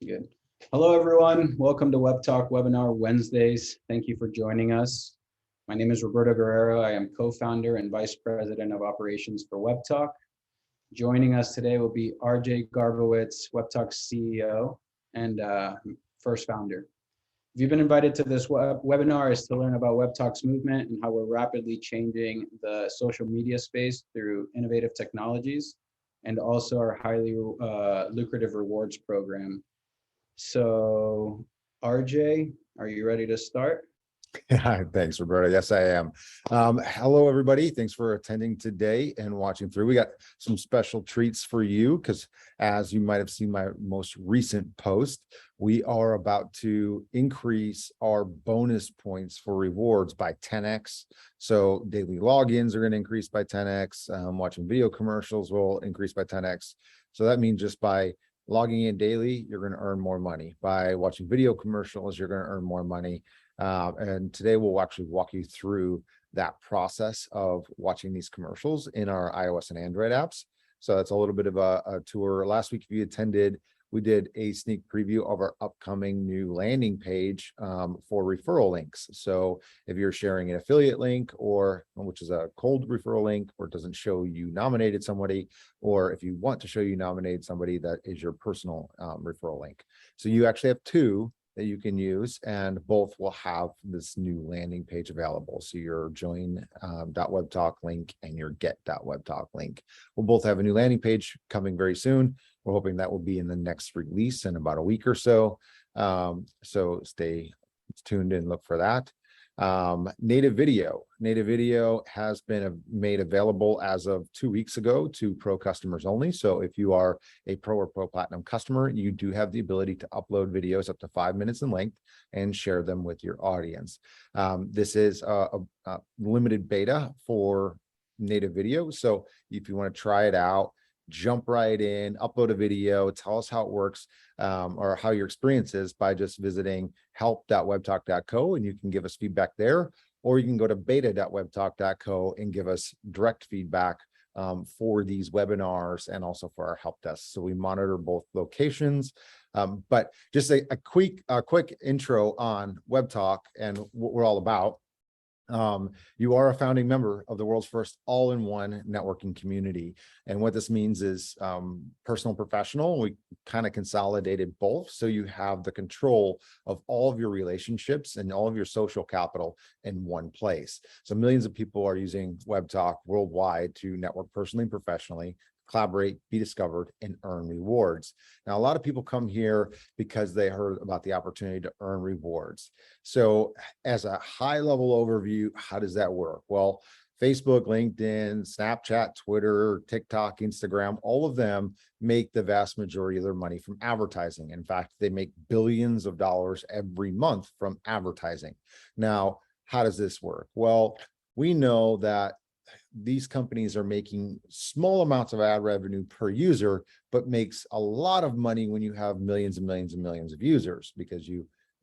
Good. Hello, everyone. Welcome to Webtalk Webinar Wednesdays. Thank you for joining us. My name is Roberto Guerrero. I am co-founder and vice president of operations for Webtalk. Joining us today will be RJ Garbowitz, Webtalk's CEO and first founder. If you've been invited to this webinar is to learn about Webtalk's movement and how we're rapidly changing the social media space through innovative technologies and also our highly lucrative rewards program. So, RJ, are you ready to start? Hi, thanks, Roberto. Yes, I am. Hello, everybody. Thanks for attending today and watching through. We got some special treats for you because, as you might have seen my most recent post, we are about to increase our bonus points for rewards by 10x. So daily logins are going to increase by 10x. Watching video commercials will increase by 10x. So that means just by logging in daily, you're going to earn more money. By watching video commercials, you're going to earn more money. And today we'll actually walk you through that process of watching these commercials in our iOS and Android apps. So that's a little bit of a tour. Last week, if you attended, we did a sneak preview of our upcoming new landing page for referral links. So if you're sharing an affiliate link, or which is a cold referral link, or it doesn't show you nominated somebody, or if you want to show you nominated somebody, that is your personal referral link. So you actually have two that you can use, and both will have this new landing page available. So your join.webtalk link and your get.webtalk link will both have a new landing page coming very soon. We're hoping that will be in the next release in about a week or so. So stay tuned and look for that. Native video has been made available as of 2 weeks ago to pro customers only. So if you are a pro or pro platinum customer, you do have the ability to upload videos up to 5 minutes in length and share them with your audience. This is a limited beta for native video. So if you want to try it out, jump right in, upload a video, tell us how it works or how your experience is by just visiting help.webtalk.co, and you can give us feedback there, or you can go to beta.webtalk.co and give us direct feedback for these webinars and also for our help desk. So we monitor both locations. But just a quick intro on Webtalk and what we're all about. You are a founding member of the world's first all-in-one networking community. And what this means is personal and professional. We kind of consolidated both. So you have the control of all of your relationships and all of your social capital in one place. So millions of people are using Webtalk worldwide to network personally and professionally, collaborate, be discovered, and earn rewards. Now, a lot of people come here because they heard about the opportunity to earn rewards. So as a high-level overview, how does that work? Well, Facebook, LinkedIn, Snapchat, Twitter, TikTok, Instagram, all of them make the vast majority of their money from advertising. In fact, they make billions of dollars every month from advertising. Now, how does this work? Well, we know that these companies are making small amounts of ad revenue per user, but makes a lot of money when you have millions and millions and millions of users, because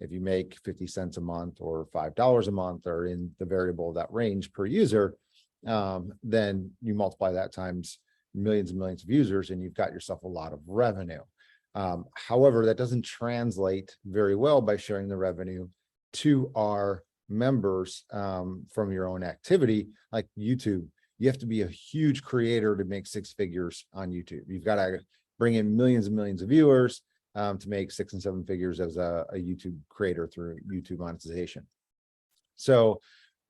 if you make 50 cents a month or $5 a month, or in the variable of that range per user, then you multiply that times millions and millions of users, and you've got yourself a lot of revenue. However, that doesn't translate very well by sharing the revenue to our members from your own activity, like YouTube. You have to be a huge creator to make 6 figures on YouTube. You've got to bring in millions and millions of viewers to make 6 and 7 figures as a YouTube creator through YouTube monetization. So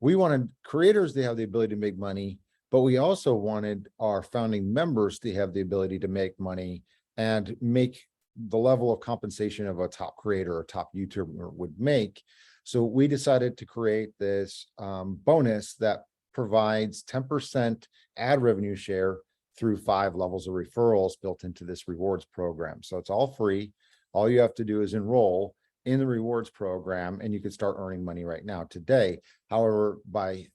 we wanted creators to have the ability to make money, but we also wanted our founding members to have the ability to make money and make the level of compensation of a top creator or top YouTuber would make. So we decided to create this bonus that provides 10% ad revenue share through 5 levels of referrals built into this rewards program. So it's all free. All you have to do is enroll in the rewards program, and you can start earning money right now today. However, by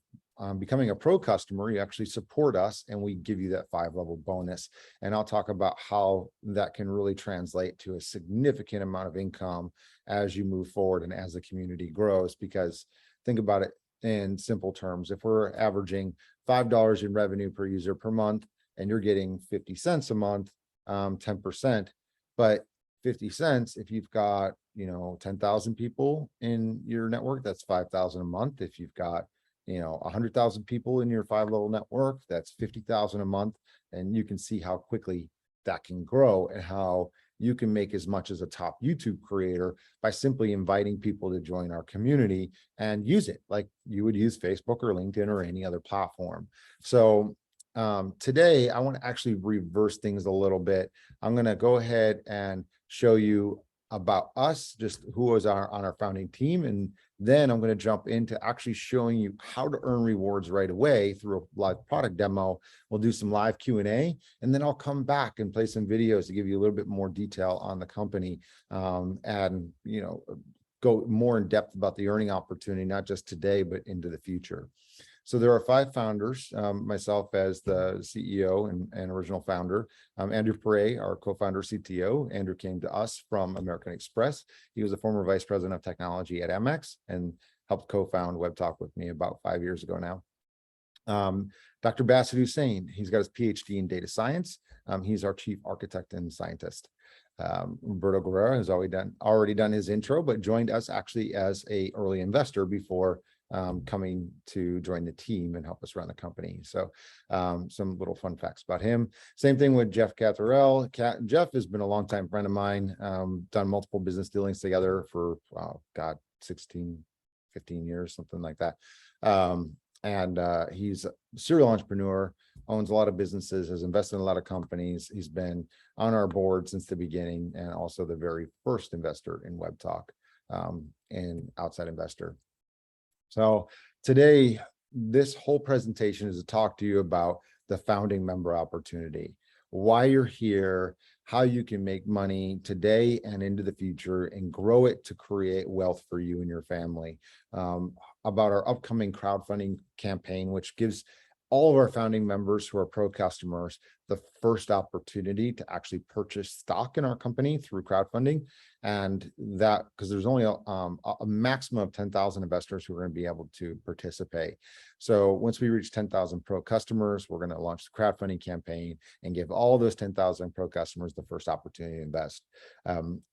becoming a pro customer, you actually support us and we give you that 5-level bonus. And I'll talk about how that can really translate to a significant amount of income as you move forward and as the community grows. Because think about it in simple terms. If we're averaging $5 in revenue per user per month, and you're getting 50 cents a month, 10%, but 50 cents. If you've got, 10,000 people in your network, that's 5,000 a month. If you've got, 100,000 people in your 5-level network, that's 50,000 a month. And you can see how quickly that can grow and how you can make as much as a top YouTube creator by simply inviting people to join our community and use it like you would use Facebook or LinkedIn or any other platform. So today I want to actually reverse things a little bit. I'm going to go ahead and show you about us, just who was on our founding team, and then I'm going to jump into actually showing you how to earn rewards right away through a live product demo. We'll do some live Q&A, and then I'll come back and play some videos to give you a little bit more detail on the company, and go more in depth about the earning opportunity, not just today, but into the future. So there are 5 founders, myself as the CEO and original founder, Andrew Perret, our co-founder CTO. Andrew came to us from American Express. He was a former vice president of technology at Amex and helped co-found Webtalk with me about 5 years ago now. Dr. Bassett Hussain, he's got his PhD in data science. He's our chief architect and scientist. Roberto Guerrero has already done his intro, but joined us actually as an early investor before coming to join the team and help us run the company. So some little fun facts about him. Same thing with Jeff Catherell. Jeff has been a longtime friend of mine, done multiple business dealings together for, 16, 15 years, something like that. He's a serial entrepreneur, owns a lot of businesses, has invested in a lot of companies. He's been on our board since the beginning and also the very first investor in Webtalk, and outside investor. So today, this whole presentation is to talk to you about the founding member opportunity, why you're here, how you can make money today and into the future and grow it to create wealth for you and your family, about our upcoming crowdfunding campaign, which gives all of our founding members who are pro customers the first opportunity to actually purchase stock in our company through crowdfunding. And that because there's only a maximum of 10,000 investors who are going to be able to participate. So once we reach 10,000 pro customers, we're going to launch the crowdfunding campaign and give all those 10,000 pro customers the first opportunity to invest.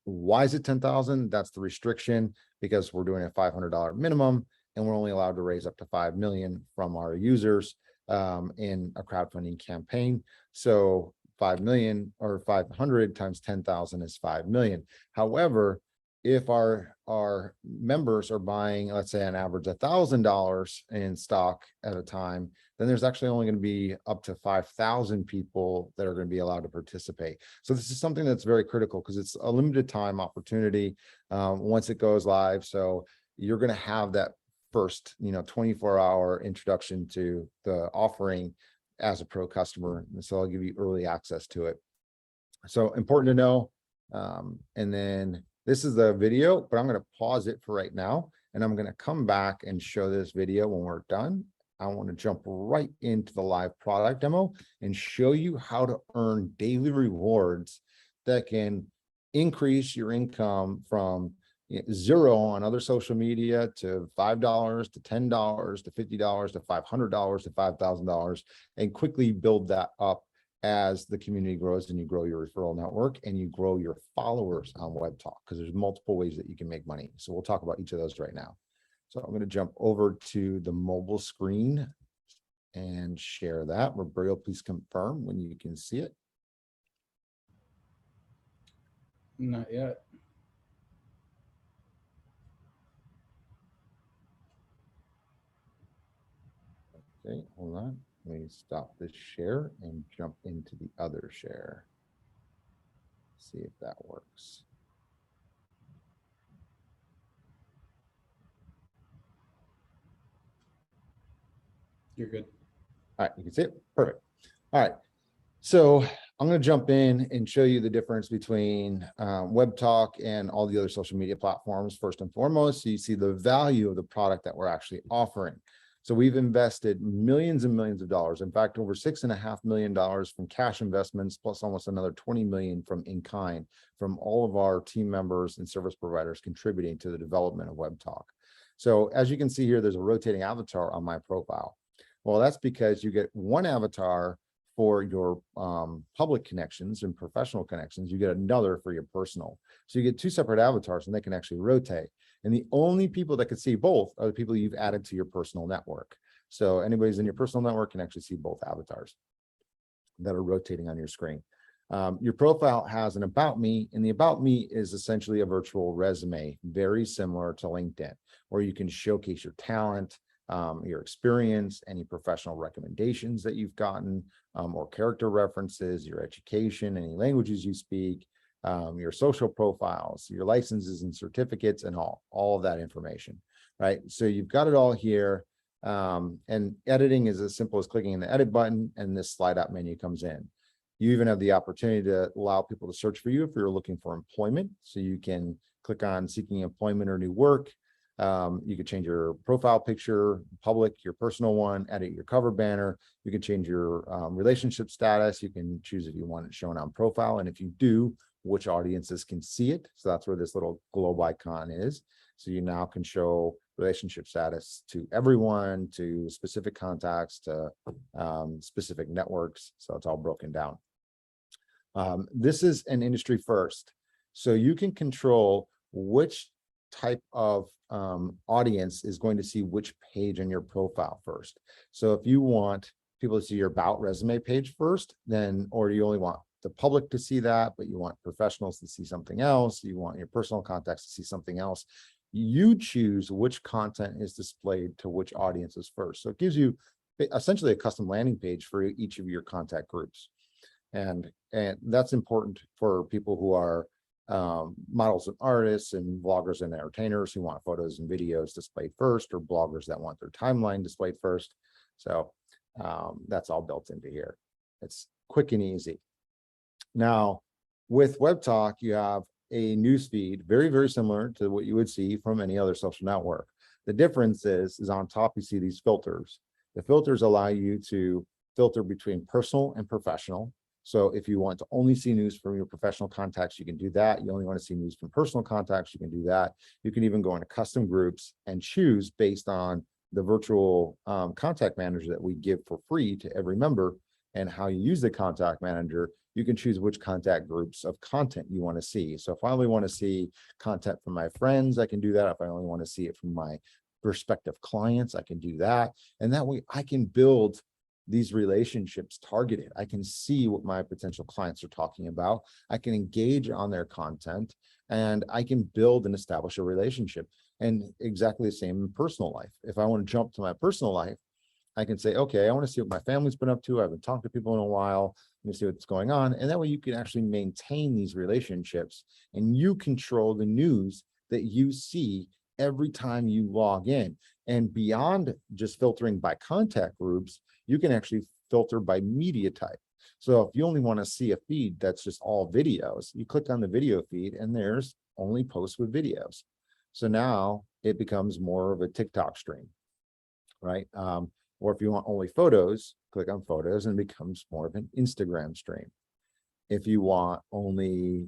Why is it 10,000? That's the restriction, because we're doing a $500 minimum and we're only allowed to raise up to 5 million from our users in a crowdfunding campaign. So 5 million or 500 times 10,000 is 5 million. However, if our members are buying, let's say on average $1,000 in stock at a time, then there's actually only going to be up to 5,000 people that are going to be allowed to participate. So this is something that's very critical because it's a limited time opportunity once it goes live. So you're going to have that first 24-hour introduction to the offering as a pro customer, and so I'll give you early access to it. So important to know. And then this is the video, but I'm going to pause it for right now, and I'm going to come back and show this video when we're done. I want to jump right into the live product demo and show you how to earn daily rewards that can increase your income from 0 on other social media to $5 to $10 to $50 to $500 to $5,000, and quickly build that up as the community grows and you grow your referral network and you grow your followers on Webtalk, because there's multiple ways that you can make money. So we'll talk about each of those right now. So I'm going to jump over to the mobile screen and share that. Roberto, please confirm when you can see it. Not yet. Okay, hold on. Let me stop this share and jump into the other share. See if that works. You're good. All right, you can see it. Perfect. All right. So I'm going to jump in and show you the difference between Webtalk and all the other social media platforms first and foremost, so you see the value of the product that we're actually offering. So we've invested millions and millions of dollars. In fact, over $6.5 million from cash investments, plus almost another 20 million from in-kind, from all of our team members and service providers contributing to the development of Webtalk. So as you can see here, there's a rotating avatar on my profile. Well, that's because you get one avatar for your public connections and professional connections, you get another for your personal. So you get two separate avatars and they can actually rotate. And the only people that can see both are the people you've added to your personal network. So anybody's in your personal network can actually see both avatars that are rotating on your screen. Your profile has an about me, and the about me is essentially a virtual resume, very similar to LinkedIn, where you can showcase your talent, your experience, any professional recommendations that you've gotten, or character references, your education, any languages you speak, your social profiles, your licenses and certificates, and all of that information, right? So you've got it all here. And editing is as simple as clicking the edit button, and this slide out menu comes in. You even have the opportunity to allow people to search for you if you're looking for employment. So you can click on seeking employment or new work. You can change your profile picture, public, your personal one, edit your cover banner. You can change your relationship status. You can choose if you want it shown on profile. And if you do, which audiences can see it. So that's where this little globe icon is. So you now can show relationship status to everyone, to specific contacts, to specific networks. So it's all broken down. This is an industry first. So you can control which type of audience is going to see which page on your profile first. So if you want people to see your about resume page first, then, or you only want the public to see that, but you want professionals to see something else, you want your personal contacts to see something else, you choose which content is displayed to which audiences first. So it gives you essentially a custom landing page for each of your contact groups. And that's important for people who are models and artists and vloggers and entertainers who want photos and videos displayed first, or bloggers that want their timeline displayed first. So that's all built into here. It's quick and easy. Now, with Webtalk, you have a news feed, very, very similar to what you would see from any other social network. The difference is on top, you see these filters. The filters allow you to filter between personal and professional. So if you want to only see news from your professional contacts, you can do that. You only want to see news from personal contacts, you can do that. You can even go into custom groups and choose based on the virtual contact manager that we give for free to every member, and how you use the contact manager. You can choose which contact groups of content you want to see. So if I only want to see content from my friends, I can do that. If I only want to see it from my prospective clients, I can do that. And that way I can build these relationships targeted. I can see what my potential clients are talking about. I can engage on their content, and I can build and establish a relationship. And exactly the same in personal life. If I want to jump to my personal life, I can say, okay, I want to see what my family's been up to. I haven't talked to people in a while. Let me see what's going on. And that way you can actually maintain these relationships, and you control the news that you see every time you log in. And beyond just filtering by contact groups, you can actually filter by media type. So if you only want to see a feed that's just all videos, you click on the video feed and there's only posts with videos. So now it becomes more of a TikTok stream, right? Or if you want only photos, click on photos and it becomes more of an Instagram stream. If you want only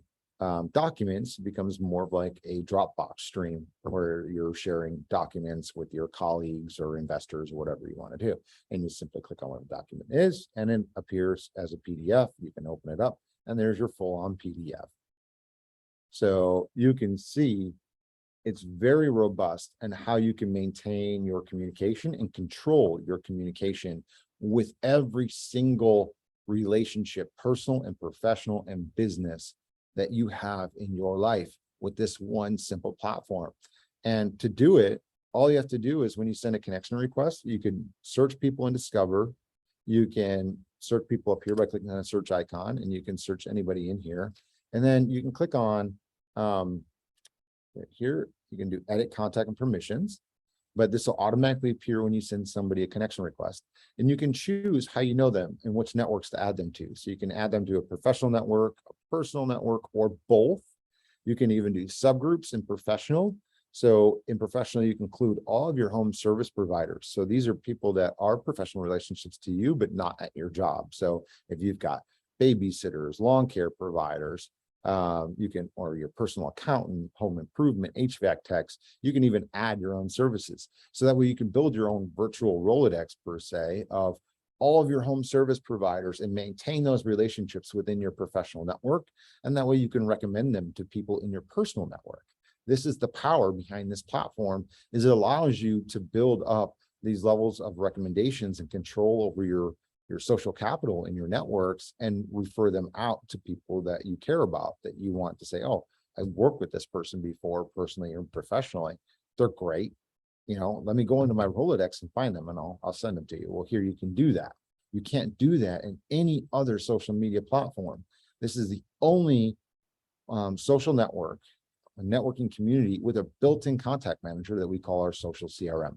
documents, it becomes more of like a Dropbox stream where you're sharing documents with your colleagues or investors or whatever you want to do. And you simply click on what the document is, and it appears as a PDF. You can open it up and there's your full-on PDF. So you can see it's very robust, and how you can maintain your communication and control your communication with every single relationship, personal and professional and business, that you have in your life with this one simple platform. And to do it, all you have to do is when you send a connection request, you can search people in Discover. You can search people up here by clicking on a search icon, and you can search anybody in here. And then you can click on right here, you can do edit contact and permissions, but this will automatically appear when you send somebody a connection request. And you can choose how you know them and which networks to add them to. So you can add them to a professional network, a personal network, or both. You can even do subgroups in professional. So in professional, you can include all of your home service providers. So these are people that are professional relationships to you, but not at your job. So if you've got babysitters, lawn care providers, you can, or your personal accountant, home improvement, HVAC techs, you can even add your own services. So that way you can build your own virtual Rolodex per se of all of your home service providers and maintain those relationships within your professional network. And that way you can recommend them to people in your personal network. This is the power behind this platform, is it allows you to build up these levels of recommendations and control over your social capital in your networks and refer them out to people that you care about, that you want to say, oh, I worked with this person before, personally or professionally. They're great. You know, let me go into my Rolodex and find them and I'll send them to you. Well, here you can do that. You can't do that in any other social media platform. This is the only social network, a networking community with a built-in contact manager that we call our social CRM.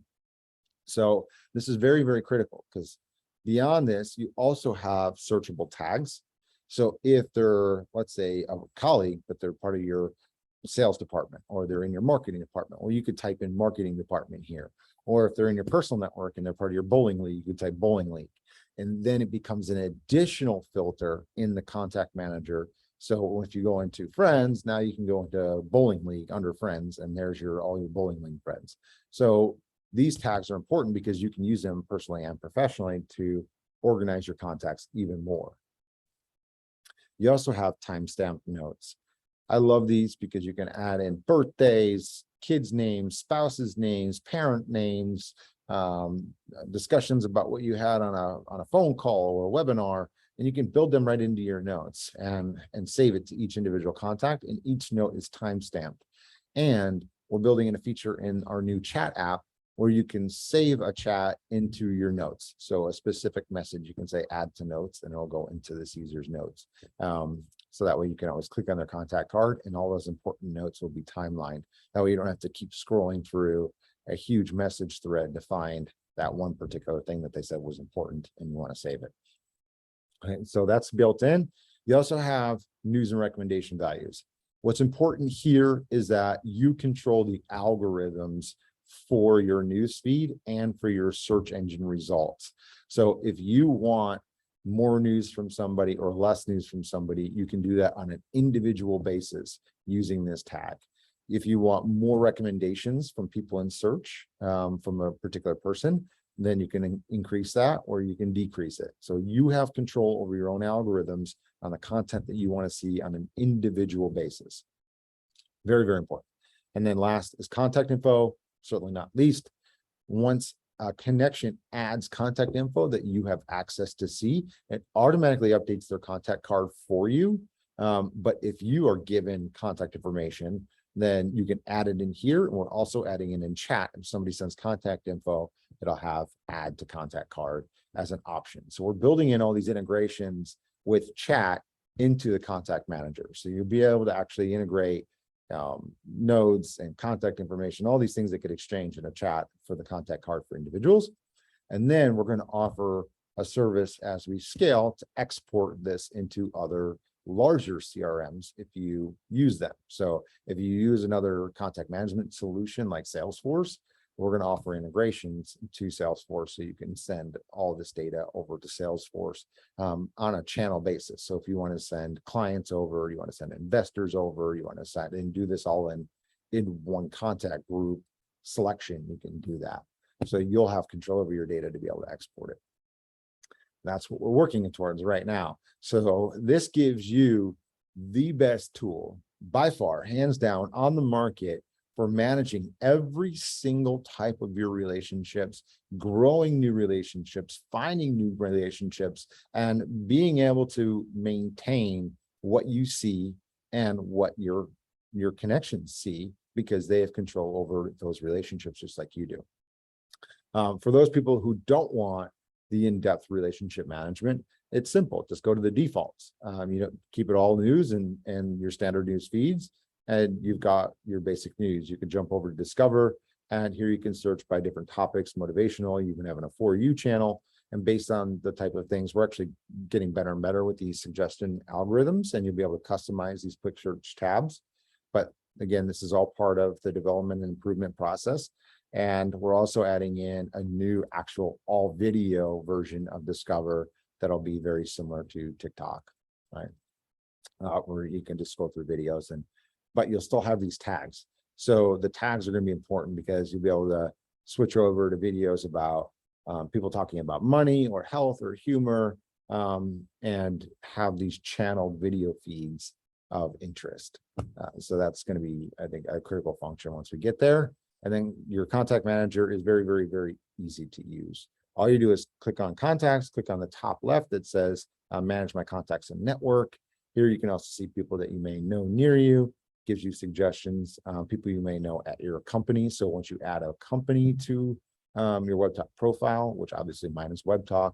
So this is very, very critical, because beyond this, you also have searchable tags. So if they're, let's say, a colleague, but they're part of your sales department, or they're in your marketing department, well, you could type in marketing department here. Or if they're in your personal network and they're part of your bowling league, you could type bowling league. And then it becomes an additional filter in the contact manager. So if you go into friends, now you can go into bowling league under friends, and there's all your bowling league friends. So these tags are important because you can use them personally and professionally to organize your contacts even more. You also have timestamp notes. I love these because you can add in birthdays, kids' names, spouses' names, parent names, discussions about what you had on a phone call or a webinar, and you can build them right into your notes and save it to each individual contact, and each note is timestamped. And we're building in a feature in our new chat app where you can save a chat into your notes. So a specific message, you can say add to notes, and it'll go into this user's notes. So that way you can always click on their contact card and all those important notes will be timelined. That way you don't have to keep scrolling through a huge message thread to find that one particular thing that they said was important and you want to save it. Okay, so that's built in. You also have news and recommendation values. What's important here is that you control the algorithms for your news feed and for your search engine results. So if you want more news from somebody or less news from somebody, you can do that on an individual basis using this tag. If you want more recommendations from people in search from a particular person, then you can increase that or you can decrease it. So you have control over your own algorithms on the content that you want to see on an individual basis. Very, very important. And then last is contact info, certainly not least. Once a connection adds contact info that you have access to see, it automatically updates their contact card for you. But if you are given contact information, then you can add it in here. And we're also adding it in chat. If somebody sends contact info, it'll have add to contact card as an option. So we're building in all these integrations with chat into the contact manager. So you'll be able to actually integrate nodes and contact information, all these things that could exchange in a chat for the contact card for individuals. And then we're going to offer a service as we scale to export this into other larger CRMs if you use them. So if you use another contact management solution like Salesforce, we're going to offer integrations to Salesforce so you can send all this data over to Salesforce on a channel basis. So if you want to send clients over, you want to send investors over, you want to send and do this all in one contact group selection, you can do that. So you'll have control over your data to be able to export it. That's what we're working towards right now. So this gives you the best tool by far, hands down, on the market for managing every single type of your relationships, growing new relationships, finding new relationships, and being able to maintain what you see and what your connections see, because they have control over those relationships just like you do. For those people who don't want the in-depth relationship management, it's simple. Just go to the defaults. Keep it all news and your standard news feeds, and you've got your basic news. You can jump over to Discover, and here you can search by different topics, motivational. You can have a For You channel, and based on the type of things, we're actually getting better and better with these suggestion algorithms, and you'll be able to customize these quick search tabs. But again, this is all part of the development and improvement process. And we're also adding in a new actual all video version of Discover that'll be very similar to TikTok, right? Where you can just scroll through videos, but you'll still have these tags. So the tags are going to be important because you'll be able to switch over to videos about people talking about money or health or humor, and have these channeled video feeds of interest. So that's going to be, I think, a critical function once we get there. And then your contact manager is very, very, very easy to use. All you do is click on contacts, click on the top left that says manage my contacts and network. Here you can also see people that you may know near you, gives you suggestions, people you may know at your company. So once you add a company to your Webtalk profile, which obviously mine is Webtalk,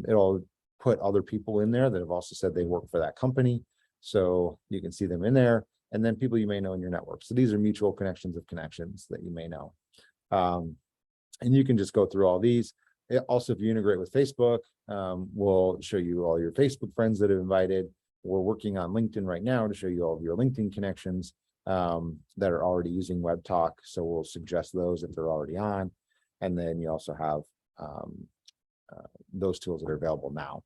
it'll put other people in there that have also said they work for that company. So you can see them in there, and then people you may know in your network. So these are mutual connections of connections that you may know. And you can just go through all these. Also, if you integrate with Facebook, we'll show you all your Facebook friends that have invited. We're working on LinkedIn right now to show you all of your LinkedIn connections that are already using Webtalk. So we'll suggest those if they're already on. And then you also have those tools that are available now.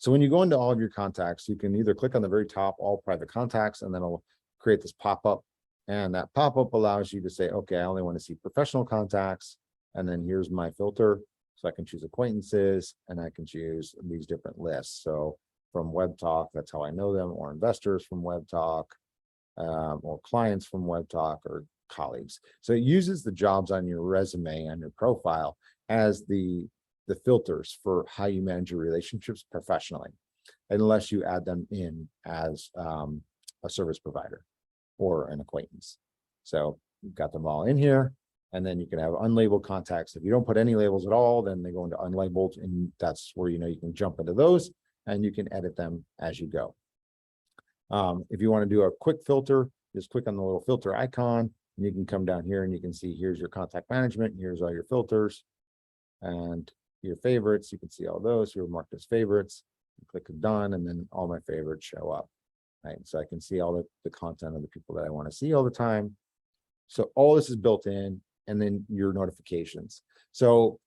So when you go into all of your contacts, you can either click on the very top, all private contacts, and then it'll create this pop-up. And that pop-up allows you to say, okay, I only want to see professional contacts. And then here's my filter. So I can choose acquaintances, and I can choose these different lists. So from Webtalk, that's how I know them, or investors from Webtalk, or clients from Webtalk, or colleagues. So it uses the jobs on your resume, on your profile, as the filters for how you manage your relationships professionally, unless you add them in as a service provider or an acquaintance. So you've got them all in here, and then you can have unlabeled contacts. If you don't put any labels at all, then they go into unlabeled, and that's where you can jump into those and you can edit them as you go. If you want to do a quick filter, just click on the little filter icon, and you can come down here and you can see here's your contact management, here's all your filters and your favorites. You can see all those who are marked as favorites. Click done, and then all my favorites show up. Right, so I can see all the content of the people that I want to see all the time. So all this is built in, and then your notifications. So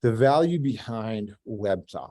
the value behind Webtalk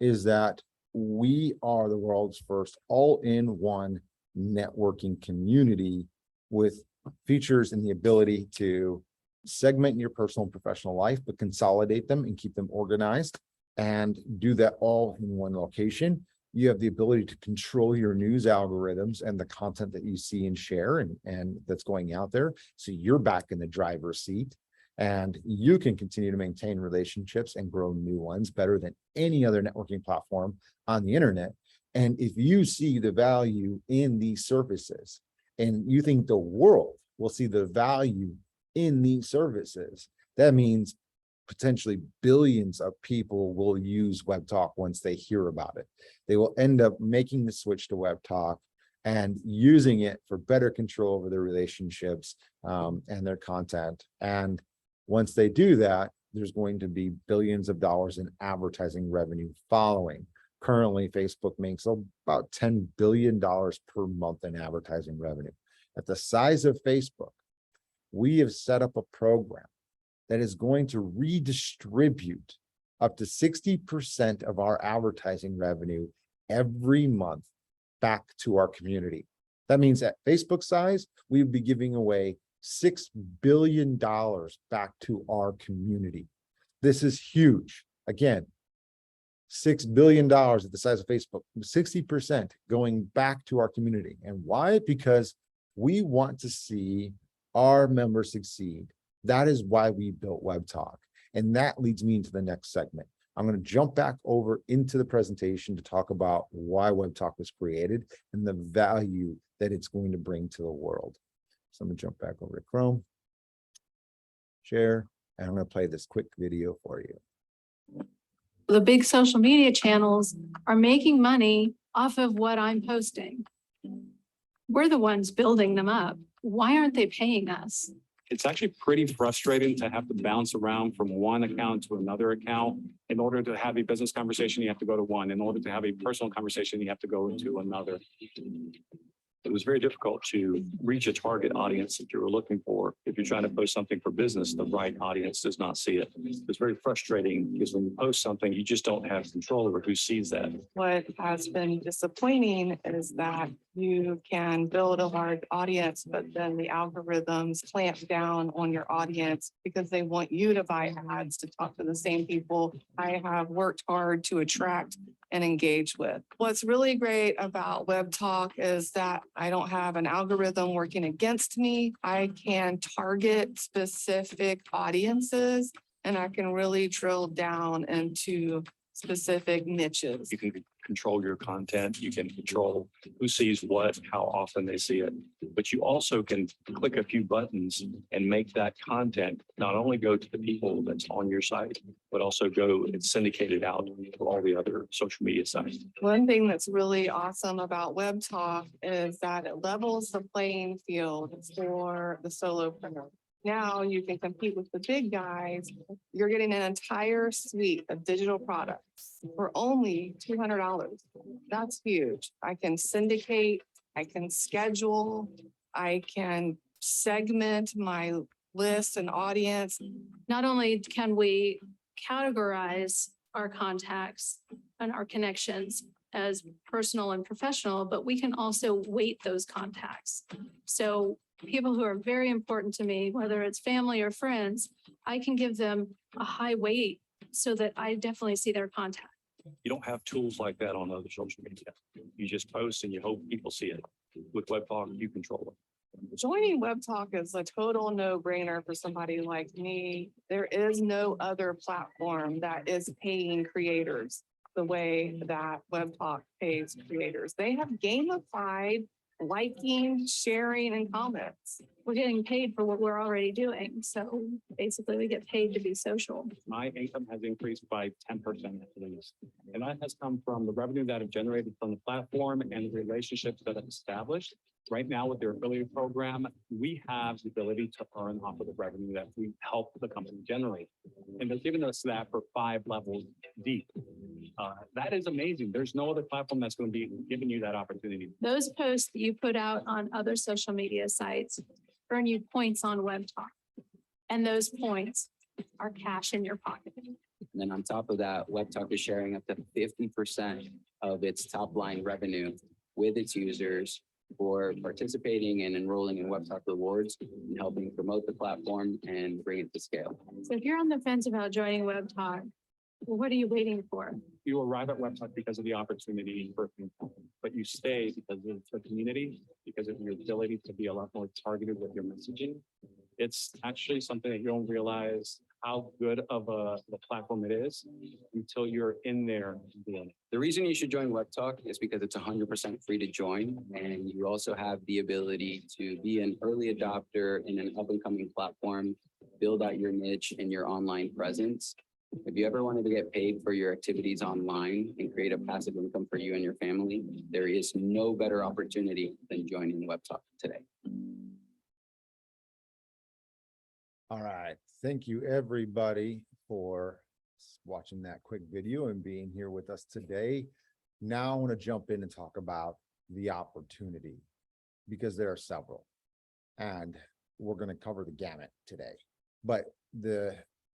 is that we are the world's first all-in-one networking community with features and the ability to segment your personal and professional life, but consolidate them and keep them organized, and do that all in one location. You have the ability to control your news algorithms and the content that you see and share and that's going out there. So you're back in the driver's seat, and you can continue to maintain relationships and grow new ones better than any other networking platform on the internet. And if you see the value in these services, and you think the world will see the value in these services, that means potentially billions of people will use Webtalk once they hear about it. They will end up making the switch to Webtalk and using it for better control over their relationships and their content. And once they do that, there's going to be billions of dollars in advertising revenue following. Currently, Facebook makes about $10 billion per month in advertising revenue. At the size of Facebook, we have set up a program that is going to redistribute up to 60% of our advertising revenue every month back to our community. That means at Facebook size, we would be giving away $6 billion back to our community. This is huge. Again, $6 billion at the size of Facebook, 60% going back to our community. And why? Because we want to see our members succeed. That is why we built Webtalk. And that leads me into the next segment. I'm going to jump back over into the presentation to talk about why Webtalk was created and the value that it's going to bring to the world. So I'm going to jump back over to Chrome, share, and I'm going to play this quick video for you. The big social media channels are making money off of what I'm posting. We're the ones building them up. Why aren't they paying us? It's actually pretty frustrating to have to bounce around from one account to another account. In order to have a business conversation, you have to go to one. In order to have a personal conversation, you have to go to another. it was very difficult to reach a target audience that you were looking for. If you're trying to post something for business, the right audience does not see it. It's very frustrating because when you post something, you just don't have control over who sees that. What has been disappointing is that you can build a large audience, but then the algorithms clamp down on your audience because they want you to buy ads to talk to the same people I have worked hard to attract and engage with. What's really great about Webtalk is that I don't have an algorithm working against me. I can target specific audiences and I can really drill down into specific niches. You can control your content. You can control who sees what, how often they see it. But you also can click a few buttons and make that content not only go to the people that's on your site, but also go and syndicate it out to all the other social media sites. One thing that's really awesome about Webtalk is that it levels the playing field for the solopreneur. Now you can compete with the big guys. You're getting an entire suite of digital products for only $200. That's huge. I can syndicate, I can schedule, I can segment my list and audience. Not only can we categorize our contacts and our connections as personal and professional, but we can also weight those contacts. So people who are very important to me, whether it's family or friends, I can give them a high weight so that I definitely see their contact. You don't have tools like that on other social media. You just post and you hope people see it. With Webtalk, you control it. Joining Webtalk is a total no-brainer for somebody like me. There is no other platform that is paying creators the way that Webtalk pays creators. They have gamified liking, sharing, and comments. We're getting paid for what we're already doing. So basically we get paid to be social. My income has increased by 10% at least. And that has come from the revenue that I've generated from the platform and the relationships that I've established. Right now with their affiliate program, we have the ability to earn off of the revenue that we help the company generate. And they're giving us that for 5 levels deep. That is amazing. There's no other platform that's going to be giving you that opportunity. Those posts that you put out on other social media sites earn you points on Webtalk. And those points are cash in your pocket. And then on top of that, Webtalk is sharing up to 50% of its top line revenue with its users for participating and enrolling in Webtalk Rewards and helping promote the platform and bring it to scale. So if you're on the fence about joining Webtalk, well, what are you waiting for? You arrive at Webtalk because of the opportunity, but you stay because of the community, because of your ability to be a lot more targeted with your messaging. It's actually something that you don't realize how good of a platform it is until you're in there doing it. The reason you should join Webtalk is because it's 100% free to join, and you also have the ability to be an early adopter in an up-and-coming platform, build out your niche and your online presence. If you ever wanted to get paid for your activities online and create a passive income for you and your family, there is no better opportunity than joining Webtalk today. All right. Thank you, everybody, for watching that quick video and being here with us today. Now I want to jump in and talk about the opportunity, because there are several, and we're going to cover the gamut today. But the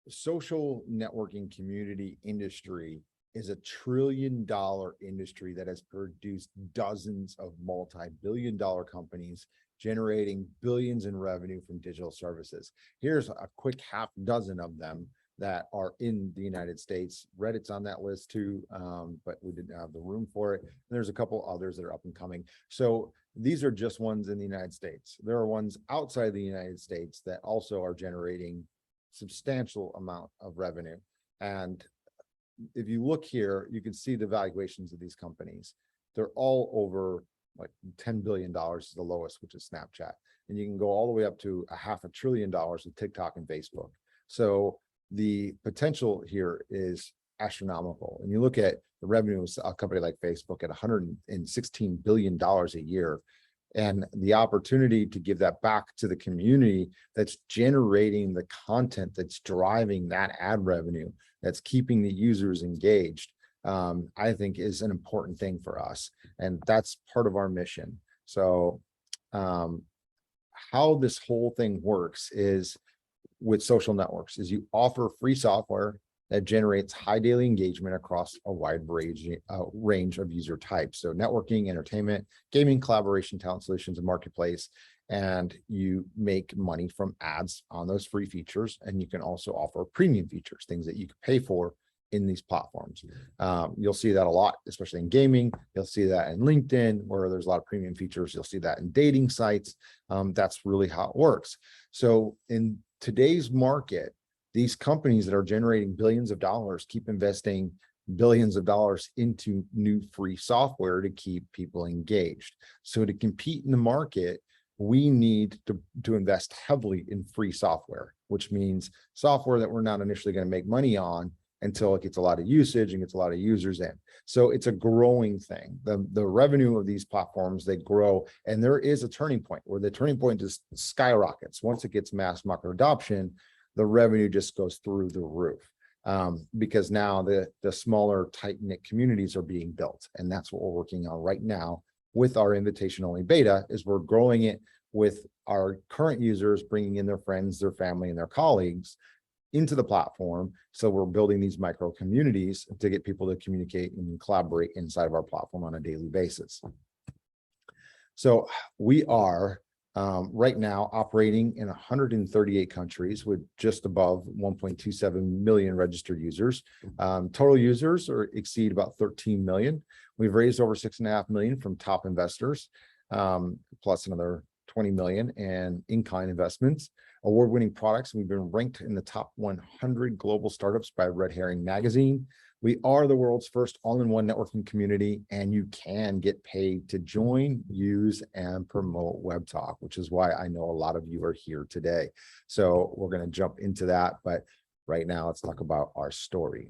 social networking community industry is a $1 trillion industry that has produced dozens of multi-billion-dollar companies generating billions in revenue from digital services. Here's a quick half dozen of them that are in the United States. Reddit's on that list too, but we didn't have the room for it. And there's a couple others that are up and coming. So these are just ones in the United States. There are ones outside the United States that also are generating substantial amount of revenue. And if you look here, you can see the valuations of these companies. They're all over like $10 billion is the lowest, which is Snapchat. And you can go all the way up to $500 billion with TikTok and Facebook. So the potential here is astronomical. And you look at the revenue of a company like Facebook at $116 billion a year. And the opportunity to give that back to the community that's generating the content that's driving that ad revenue, that's keeping the users engaged, I think is an important thing for us. And that's part of our mission. So how this whole thing works is with social networks is you offer free software that generates high daily engagement across a wide range of user types. So networking, entertainment, gaming, collaboration, talent solutions, and marketplace. And you make money from ads on those free features. And you can also offer premium features, things that you can pay for in these platforms. You'll see that a lot, especially in gaming. You'll see that in LinkedIn, where there's a lot of premium features. You'll see that in dating sites. That's really how it works. So in today's market, these companies that are generating billions of dollars keep investing billions of dollars into new free software to keep people engaged. So to compete in the market, we need to invest heavily in free software, which means software that we're not initially going to make money on until it gets a lot of usage and gets a lot of users in. So it's a growing thing. The revenue of these platforms, they grow, and there is a turning point where the turning point just skyrockets. Once it gets mass market adoption, the revenue just goes through the roof. Because now the smaller tight-knit communities are being built. And that's what we're working on right now with our invitation-only beta, is we're growing it with our current users, bringing in their friends, their family, and their colleagues into the platform. So we're building these micro communities to get people to communicate and collaborate inside of our platform on a daily basis. So we are right now operating in 138 countries with just above 1.27 million registered users. Total users exceed about 13 million. We've raised over 6.5 million from top investors, plus another 20 million in-kind investments. Award-winning products. We've been ranked in the top 100 global startups by Red Herring Magazine. We are the world's first all-in-one networking community, and you can get paid to join, use, and promote Webtalk, which is why I know a lot of you are here today. So we're going to jump into that, but right now let's talk about our story.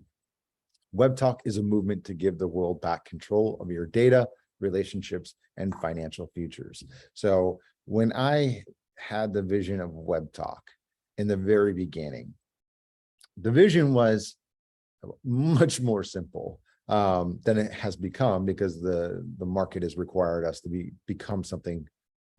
Webtalk is a movement to give the world back control of your data, relationships, and financial futures. So when I had the vision of Webtalk in the very beginning, the vision was much more simple than it has become, because the market has required us to become something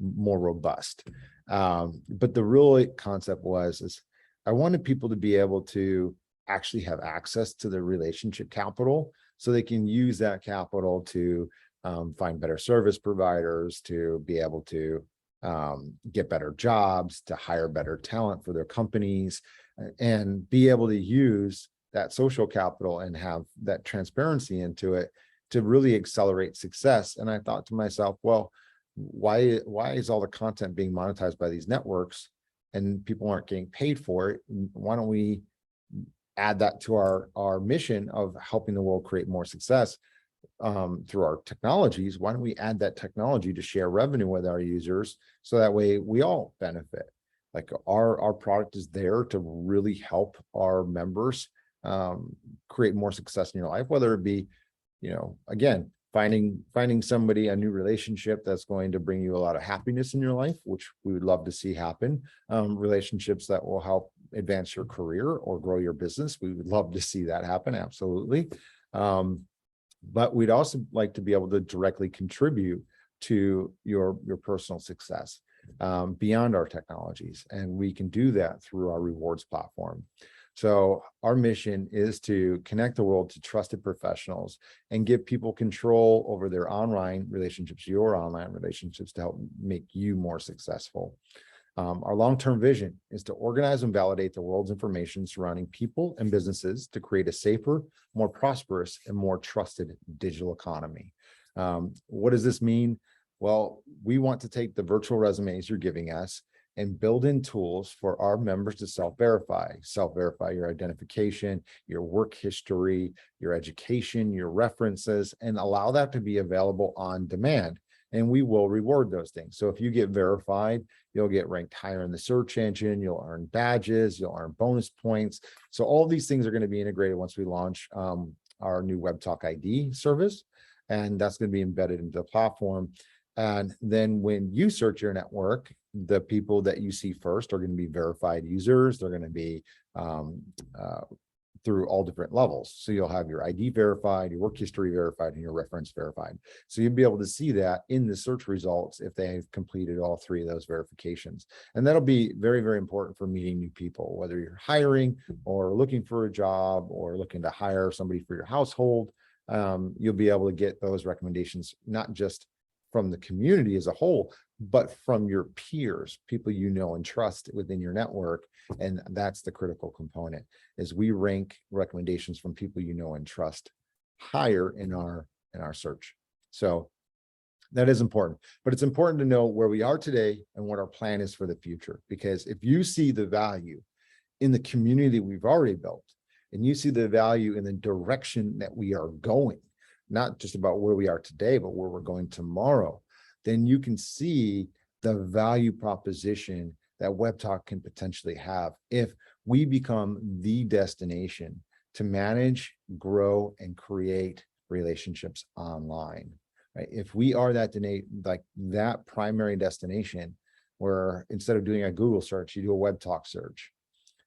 more robust. But the real concept is I wanted people to be able to actually have access to the relationship capital, so they can use that capital to find better service providers, to be able to get better jobs, to hire better talent for their companies, and be able to use that social capital and have that transparency into it to really accelerate success. And I thought to myself, well, why is all the content being monetized by these networks and people aren't getting paid for it? Why don't we add that to our mission of helping the world create more success through our technologies? Why don't we add that technology to share revenue with our users, so that way we all benefit? Like our product is there to really help our members create more success in your life, whether it be, again, finding somebody, a new relationship that's going to bring you a lot of happiness in your life, which we would love to see happen. Relationships that will help advance your career or grow your business. We would love to see that happen. Absolutely. But we'd also like to be able to directly contribute to your personal success beyond our technologies. And we can do that through our rewards platform. So our mission is to connect the world to trusted professionals and give people control over their online relationships, your online relationships, to help make you more successful. Our long-term vision is to organize and validate the world's information surrounding people and businesses to create a safer, more prosperous, and more trusted digital economy. What does this mean? Well, we want to take the virtual resumes you're giving us and build in tools for our members to self-verify your identification, your work history, your education, your references, and allow that to be available on demand. And we will reward those things. So if you get verified, you'll get ranked higher in the search engine, you'll earn badges, you'll earn bonus points. So all these things are going to be integrated once we launch our new Webtalk ID service, and that's going to be embedded into the platform. And then when you search your network, the people that you see first are going to be verified users. They're going to be through all different levels. So you'll have your ID verified, your work history verified, and your reference verified. So you'll be able to see that in the search results if they've completed all three of those verifications. And that'll be very, very important for meeting new people, whether you're hiring or looking for a job or looking to hire somebody for your household. You'll be able to get those recommendations, not just from the community as a whole, but from your peers, people you know and trust within your network. And that's the critical component, is we rank recommendations from people you know and trust higher in our search. So that is important, but it's important to know where we are today and what our plan is for the future. Because if you see the value in the community we've already built, and you see the value in the direction that we are going, not just about where we are today, but where we're going tomorrow, then you can see the value proposition that Webtalk can potentially have if we become the destination to manage, grow, and create relationships online. Right? If we are that primary destination, where instead of doing a Google search, you do a Webtalk search.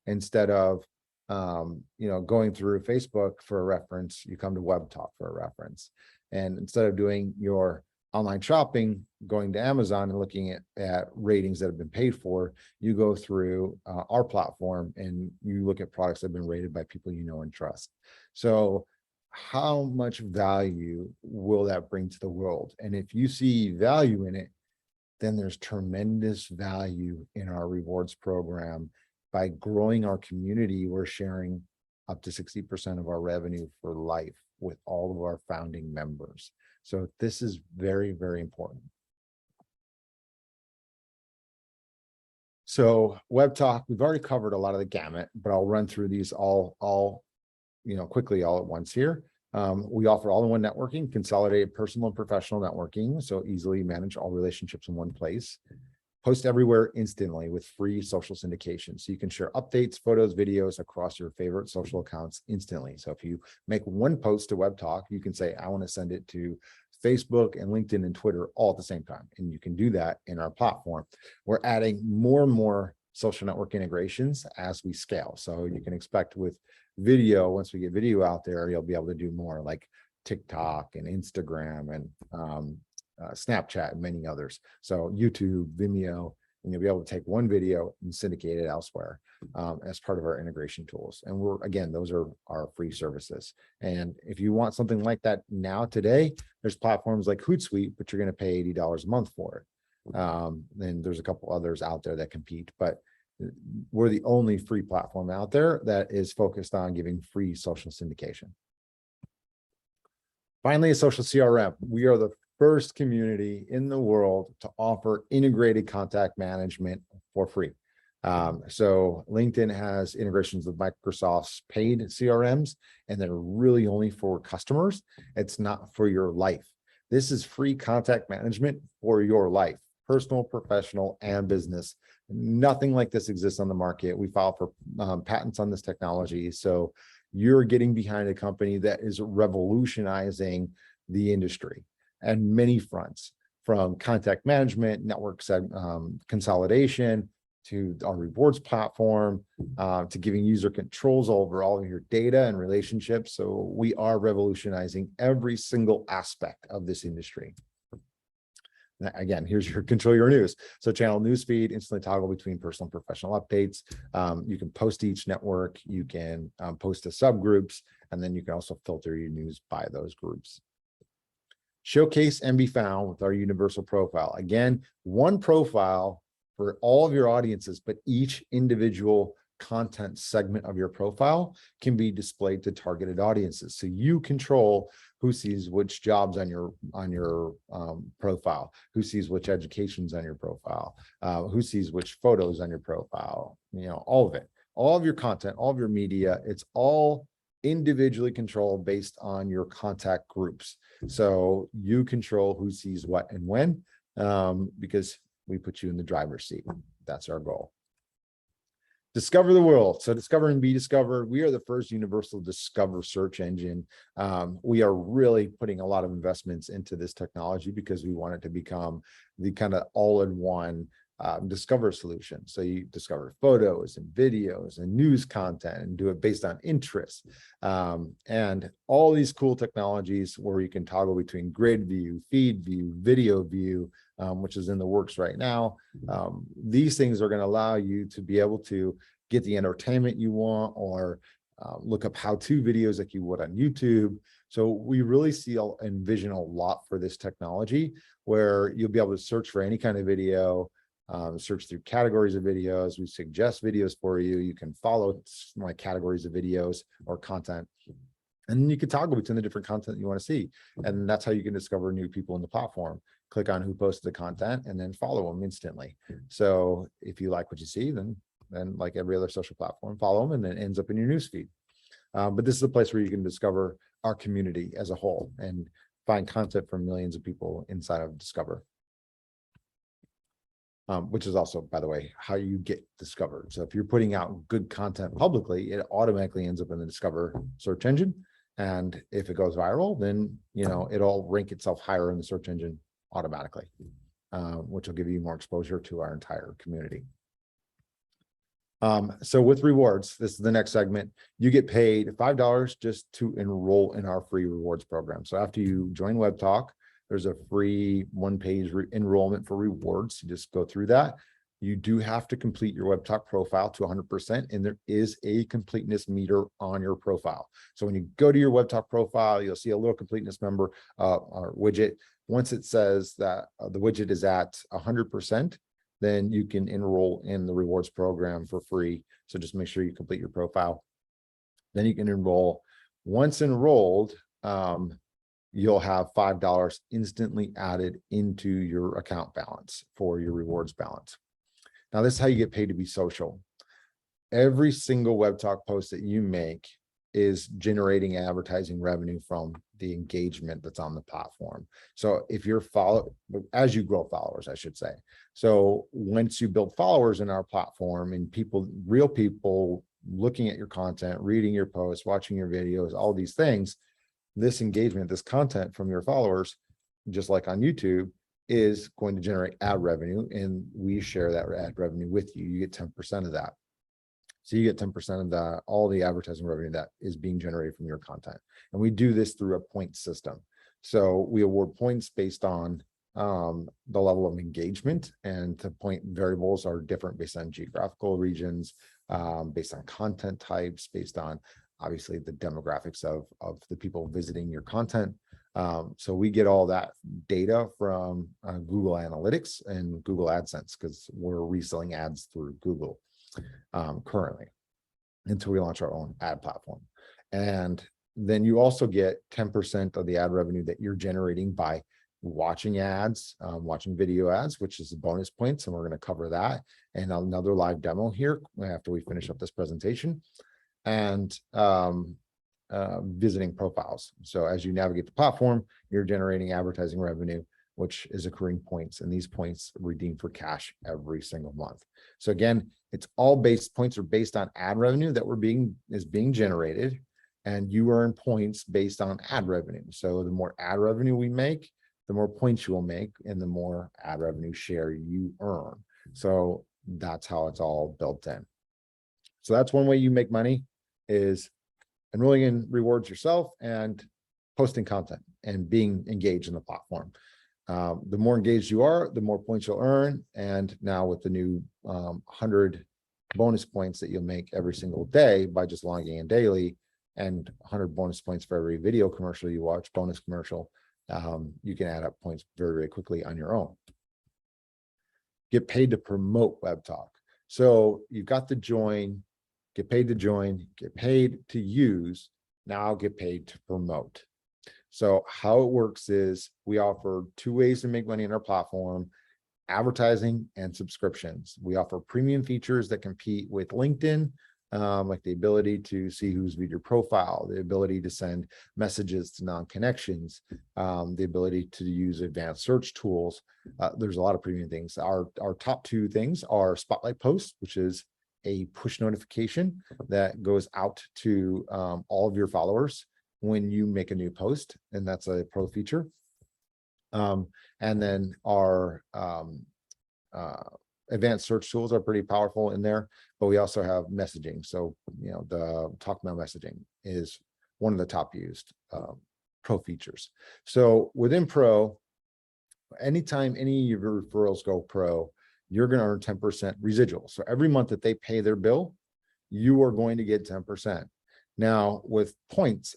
Instead of going through Facebook for a reference, you come to Webtalk for a reference. And instead of doing your online shopping, going to Amazon and looking at ratings that have been paid for, you go through our platform and you look at products that have been rated by people you know and trust. So how much value will that bring to the world? And if you see value in it, then there's tremendous value in our rewards program. By growing our community, we're sharing up to 60% of our revenue for life with all of our founding members. So this is very, very important. So Webtalk, we've already covered a lot of the gamut, but I'll run through these all quickly all at once here. We offer all-in-one networking, consolidated personal and professional networking, so easily manage all relationships in one place. Post everywhere instantly with free social syndication. So you can share updates, photos, videos across your favorite social accounts instantly. So if you make one post to Webtalk, you can say, I want to send it to Facebook and LinkedIn and Twitter all at the same time. And you can do that in our platform. We're adding more and more social network integrations as we scale. So you can expect with video, once we get video out there, you'll be able to do more like TikTok and Instagram and Snapchat and many others. So YouTube, Vimeo, and you'll be able to take one video and syndicate it elsewhere as part of our integration tools. And those are our free services. And if you want something like that now today, there's platforms like Hootsuite, but you're going to pay $80 a month for it. Then there's a couple others out there that compete, but we're the only free platform out there that is focused on giving free social syndication. Finally, a social CRM. We are the first community in the world to offer integrated contact management for free. So LinkedIn has integrations with Microsoft's paid CRMs, and they're really only for customers. It's not for your life. This is free contact management for your life, personal, professional, and business. Nothing like this exists on the market. We file for patents on this technology. So you're getting behind a company that is revolutionizing the industry and many fronts, from contact management, network consolidation, to our rewards platform, to giving user controls over all of your data and relationships. So we are revolutionizing every single aspect of this industry. Again, here's your control your news. So channel newsfeed, instantly toggle between personal and professional updates. You can post to each network, you can post to subgroups, and then you can also filter your news by those groups. Showcase and be found with our universal profile. Again, one profile for all of your audiences, but each individual content segment of your profile can be displayed to targeted audiences. So you control who sees which jobs on your profile, who sees which educations on your profile, who sees which photos on your profile, all of it, all of your content, all of your media, it's all individually controlled based on your contact groups. So you control who sees what and when, because we put you in the driver's seat. That's our goal. Discover the world. So discover and be discovered. We are the first universal discover search engine. We are really putting a lot of investments into this technology because we want it to become the kind of all-in-one discover solutions. So you discover photos and videos and news content and do it based on interest. And all these cool technologies where you can toggle between grid view, feed view, video view, which is in the works right now. These things are going to allow you to be able to get the entertainment you want, or look up how-to videos like you would on YouTube. So we really envision a lot for this technology, where you'll be able to search for any kind of video, search through categories of videos. We suggest videos for you. You can follow like categories of videos or content, and then you can toggle between the different content you want to see. And that's how you can discover new people in the platform. Click on who posted the content and then follow them instantly. So if you like what you see, then like every other social platform, follow them, and then it ends up in your newsfeed. But this is a place where you can discover our community as a whole and find content from millions of people inside of Discover. Which is also, by the way, how you get discovered. So if you're putting out good content publicly, it automatically ends up in the Discover search engine. And if it goes viral, then, it'll rank itself higher in the search engine automatically, which will give you more exposure to our entire community. So with rewards, this is the next segment. You get paid $5 just to enroll in our free rewards program. So after you join Webtalk, there's a free one-page enrollment for rewards. You just go through that. You do have to complete your Webtalk profile to 100%, and there is a completeness meter on your profile. So when you go to your Webtalk profile, you'll see a little completeness number or widget. Once it says that the widget is at 100%, then you can enroll in the rewards program for free. So just make sure you complete your profile. Then you can enroll. Once enrolled, you'll have $5 instantly added into your account balance for your rewards balance. Now, this is how you get paid to be social. Every single Webtalk post that you make is generating advertising revenue from the engagement that's on the platform. So if you're as you grow followers, I should say. So once you build followers in our platform and real people looking at your content, reading your posts, watching your videos, all these things, this engagement, this content from your followers, just like on YouTube, is going to generate ad revenue, and we share that ad revenue with you. You get 10% of that. So you get 10% of all the advertising revenue that is being generated from your content. And we do this through a point system. So we award points based on the level of engagement, and the point variables are different based on geographical regions, based on content types, based on obviously the demographics of the people visiting your content. So we get all that data from Google Analytics and Google AdSense, because we're reselling ads through Google currently until we launch our own ad platform. And then you also get 10% of the ad revenue that you're generating by watching ads, watching video ads, which is bonus points. And we're going to cover that and another live demo here after we finish up this presentation. And visiting profiles. So as you navigate the platform, you're generating advertising revenue, which is accruing points, and these points redeem for cash every single month. So again, it's all points are based on ad revenue that is being generated, and you earn points based on ad revenue. So the more ad revenue we make, the more points you will make, and the more ad revenue share you earn. So that's how it's all built in. So that's one way you make money, is enrolling in rewards yourself and posting content and being engaged in the platform. The more engaged you are, the more points you'll earn. And now with the new 100 bonus points that you'll make every single day by just logging in daily, and 100 bonus points for every video commercial you watch, bonus commercial, you can add up points very, very quickly on your own. Get paid to promote Webtalk. So you've got to join, get paid to join, get paid to use, now get paid to promote. So how it works is we offer two ways to make money in our platform: advertising and subscriptions. We offer premium features that compete with LinkedIn, like the ability to see who's viewed your profile, the ability to send messages to non-connections, the ability to use advanced search tools. There's a lot of premium things. Our top two things are Spotlight Posts, which is a push notification that goes out to all of your followers when you make a new post, and that's a pro feature. And then our advanced search tools are pretty powerful in there, but we also have messaging. So, the talk mail messaging is one of the top used pro features. So within pro, anytime any of your referrals go pro, you're going to earn 10% residual. So every month that they pay their bill, you are going to get 10%. Now with points,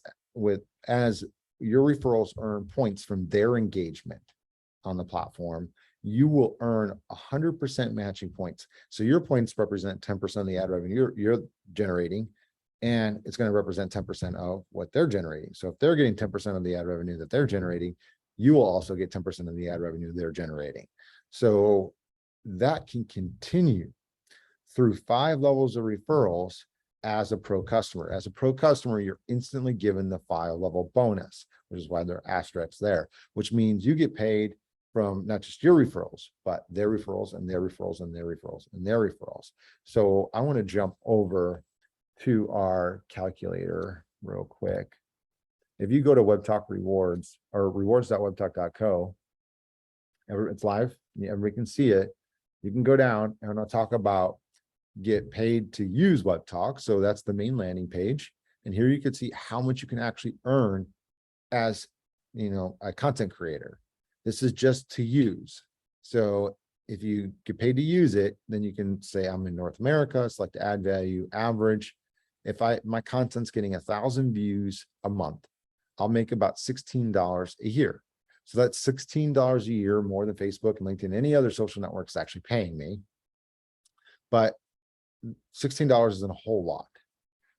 as your referrals earn points from their engagement on the platform, you will earn 100% matching points. So your points represent 10% of the ad revenue you're generating, and it's going to represent 10% of what they're generating. So if they're getting 10% of the ad revenue that they're generating, you will also get 10% of the ad revenue they're generating. So that can continue through 5 levels of referrals as a pro customer. As a pro customer, you're instantly given the 5 level bonus, which is why there are asterisks there, which means you get paid from not just your referrals, but their referrals and their referrals and their referrals and their referrals. So I want to jump over to our calculator real quick. If you go to Webtalk Rewards or rewards.webtalk.co, it's live, everybody can see it. You can go down and I'll talk about get paid to use Webtalk. So that's the main landing page. And here you can see how much you can actually earn as, a content creator. This is just to use. So if you get paid to use it, then you can say I'm in North America, select add value, average. If my content's getting 1,000 views a month, I'll make about $16 a year. So that's $16 a year more than Facebook and LinkedIn, any other social networks actually paying me. But $16 isn't a whole lot.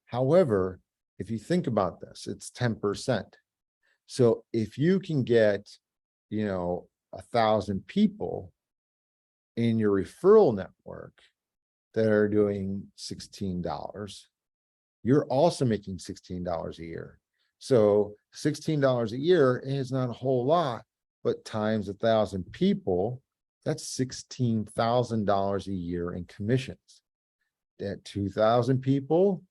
However, if you think about this, it's 10%. So if you can get, 1,000 people in your referral network that are doing $16, you're also making $16 a year. So $16 a year is not a whole lot, but times 1,000 people, that's $16,000 a year in commissions. At 2,000 people,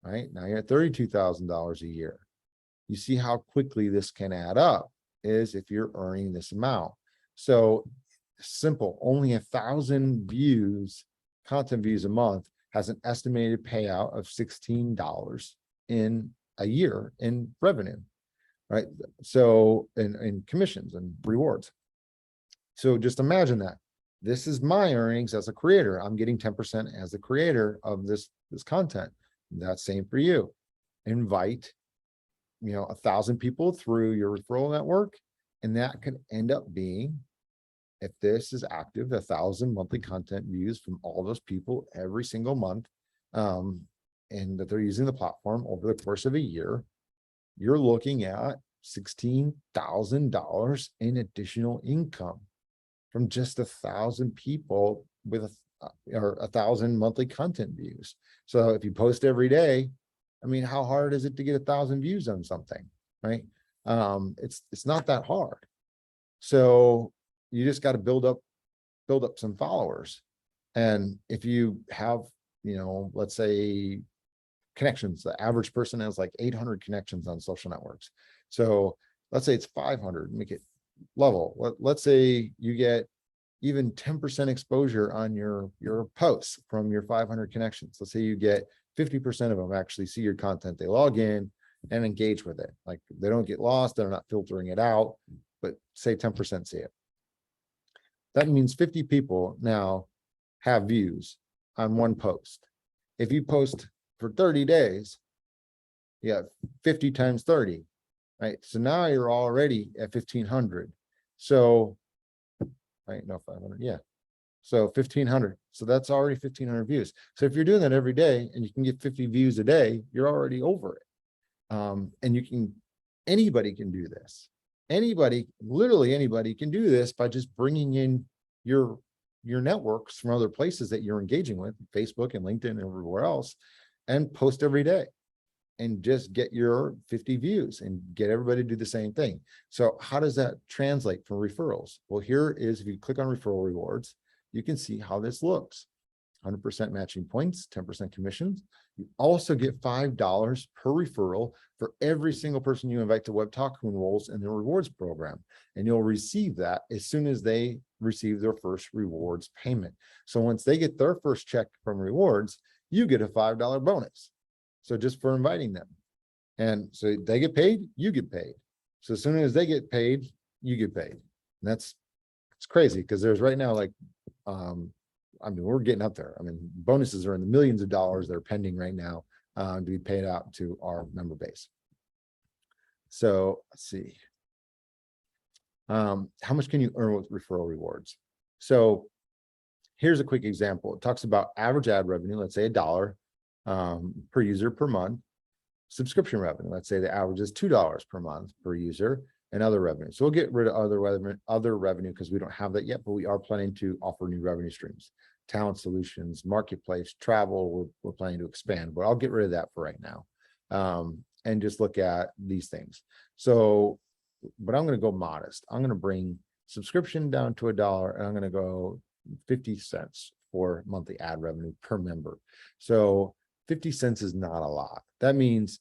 right? Now you're at $32,000 a year. You see how quickly this can add up is if you're earning this amount. So simple, only 1,000 views, content views a month has an estimated payout of $16 in a year in revenue, right? So in commissions and rewards. So just imagine that. This is my earnings as a creator. I'm getting 10% as a creator of this content. That's same for you. Invite 1,000 people through your referral network, and that could end up being, if this is active, 1,000 monthly content views from all those people every single month, and that they're using the platform over the course of a year. You're looking at $16,000 in additional income from just 1,000 people with or 1,000 monthly content views. So if you post every day, I mean, how hard is it to get 1,000 views on something, right? It's not that hard. So you just got to build up some followers. And if you have, let's say connections, the average person has like 800 connections on social networks. So let's say it's 500, make it level. Let's say you get even 10% exposure on your posts from your 500 connections. Let's say you get 50% of them actually see your content, they log in and engage with it. Like they don't get lost, they're not filtering it out, but say 10% see it. That means 50 people now have views on one post. If you post for 30 days, you have 50 times 30, right? So now you're already at 1,500. So, right, no, 500, yeah. So 1,500. So that's already 1,500 views. So if you're doing that every day and you can get 50 views a day, you're already over it. And anybody can do this. Anybody, literally anybody can do this by just bringing in your networks from other places that you're engaging with, Facebook and LinkedIn and everywhere else, and post every day and just get your 50 views and get everybody to do the same thing. So how does that translate for referrals? Well, here is, if you click on referral rewards, you can see how this looks. 100% matching points, 10% commissions. You also get $5 per referral for every single person you invite to Webtalk who enrolls in the rewards program. And you'll receive that as soon as they receive their first rewards payment. So once they get their first check from rewards, you get a $5 bonus. So just for inviting them. And so they get paid, you get paid. So as soon as they get paid, you get paid. And it's crazy because there's right now, like, I mean, we're getting up there. I mean, bonuses are in the millions of dollars that are pending right now to be paid out to our member base. So let's see. How much can you earn with referral rewards? So here's a quick example. It talks about average ad revenue, let's say $1 per user per month. Subscription revenue, let's say the average is $2 per month per user, and other revenue. So we'll get rid of other revenue because we don't have that yet, but we are planning to offer new revenue streams. Talent solutions, marketplace, travel, we're planning to expand, but I'll get rid of that for right now. And just look at these things. So, but I'm going to go modest. I'm going to bring subscription down to $1, and I'm going to go 50 cents for monthly ad revenue per member. So 50 cents is not a lot. That means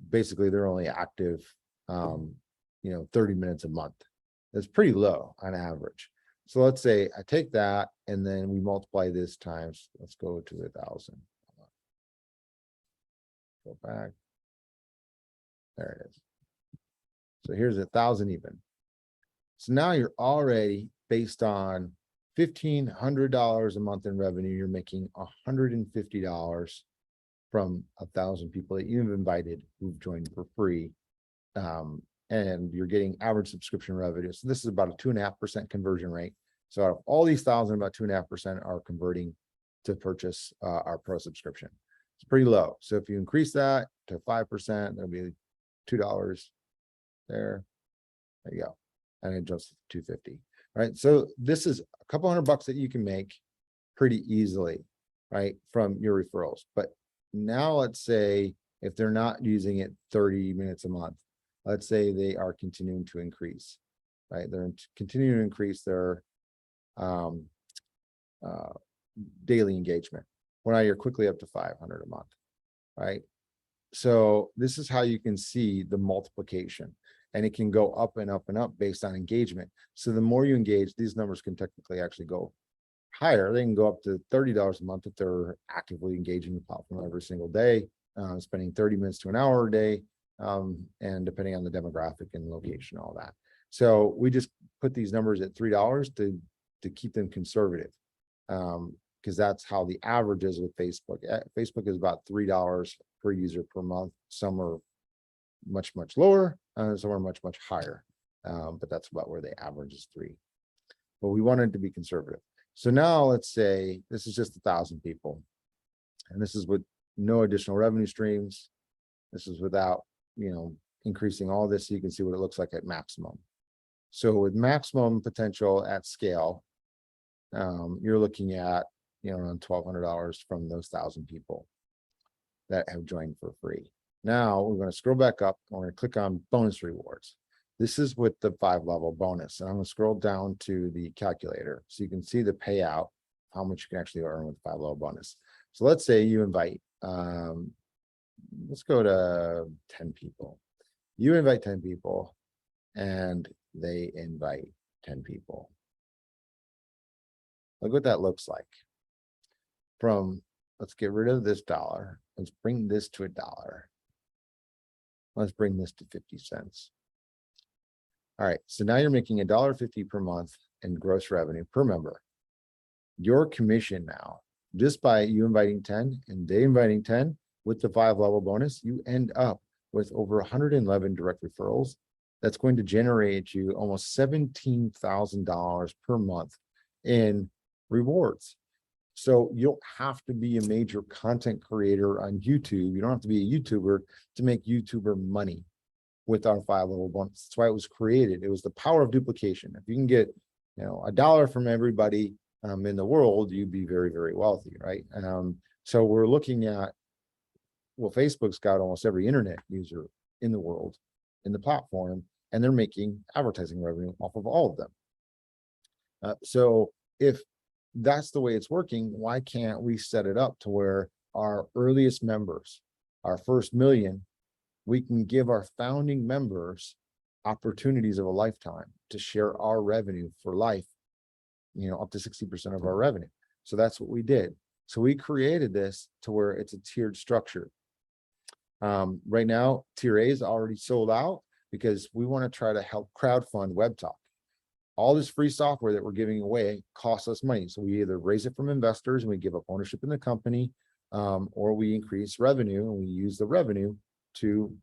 basically they're only active, 30 minutes a month. That's pretty low on average. So let's say I take that and then we multiply this times, let's go to 1,000. Go back. There it is. So here's 1,000 even. So now you're already based on $1,500 a month in revenue. You're making $150 from 1,000 people that you've invited who've joined for free. And you're getting average subscription revenue. So this is about a 2.5% conversion rate. So out of all these 1,000, about 2.5% are converting to purchase our pro subscription. It's pretty low. So if you increase that to 5%, that'll be $2 there. There you go. And it jumps to $250, right? So this is a couple $100 that you can make pretty easily, right, from your referrals. But now let's say if they're not using it 30 minutes a month, let's say they are continuing to increase, right? They're continuing to increase their daily engagement. Well, now you're quickly up to 500 a month, right? So this is how you can see the multiplication, and it can go up and up and up based on engagement. So the more you engage, these numbers can technically actually go higher. They can go up to $30 a month if they're actively engaging the platform every single day, spending 30 minutes to an hour a day, and depending on the demographic and location, all that. So we just put these numbers at $3 to keep them conservative, because that's how the average is with Facebook. Facebook is about $3 per user per month. Some are much, much lower, some are much, much higher, but that's about where the average is 3. But we wanted to be conservative. So now let's say this is just 1,000 people, and this is with no additional revenue streams. This is without, increasing all this, so you can see what it looks like at maximum. So with maximum potential at scale, you're looking at, around $1,200 from those 1,000 people that have joined for free. Now we're going to scroll back up. We're going to click on bonus rewards. This is with the 5-level bonus. And I'm going to scroll down to the calculator so you can see the payout, how much you can actually earn with 5-level bonus. So let's say you invite, let's go to 10 people. You invite 10 people and they invite 10 people. Look what that looks like. Let's get rid of this $1. Let's bring this to $1. Let's bring this to 50 cents. All right, so now you're making $1.50 per month in gross revenue per member. Your commission now, just by you inviting 10 and they inviting 10 with the 5-level bonus, you end up with over 111 direct referrals. That's going to generate you almost $17,000 per month in rewards. So you don't have to be a major content creator on YouTube. You don't have to be a YouTuber to make YouTuber money with our 5-level bonus. That's why it was created. It was the power of duplication. If you can get, $1 from everybody in the world, you'd be very, very wealthy, right? So we're looking at, well, Facebook's got almost every internet user in the world in the platform, and they're making advertising revenue off of all of them. So if that's the way it's working. Why can't we set it up to where our earliest members, our first million, we can give our founding members opportunities of a lifetime to share our revenue for life, up to 60% of our revenue. So that's what we did. So we created this to where it's a tiered structure. Right now, tier A is already sold out because we want to try to help crowdfund Webtalk. All this free software that we're giving away costs us money. So we either raise it from investors and we give up ownership in the company, or we increase revenue and we use the revenue to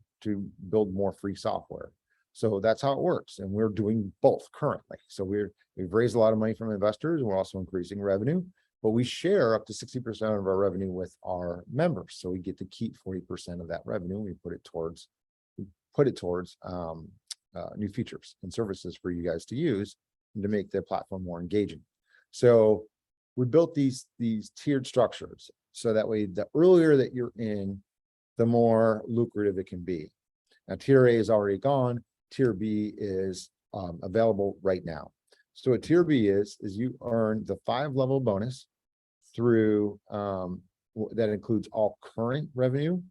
build more free software. So that's how it works. And we're doing both currently. So we've raised a lot of money from investors and we're also increasing revenue, but we share up to 60% of our revenue with our members. So we get to keep 40% of that revenue. And we put it towards new features and services for you guys to use and to make the platform more engaging. So we built these tiered structures so that way the earlier that you're in, the more lucrative it can be. Now tier A is already gone. Tier B is available right now. So what tier B is you earn the 5-level bonus through that includes all current revenue,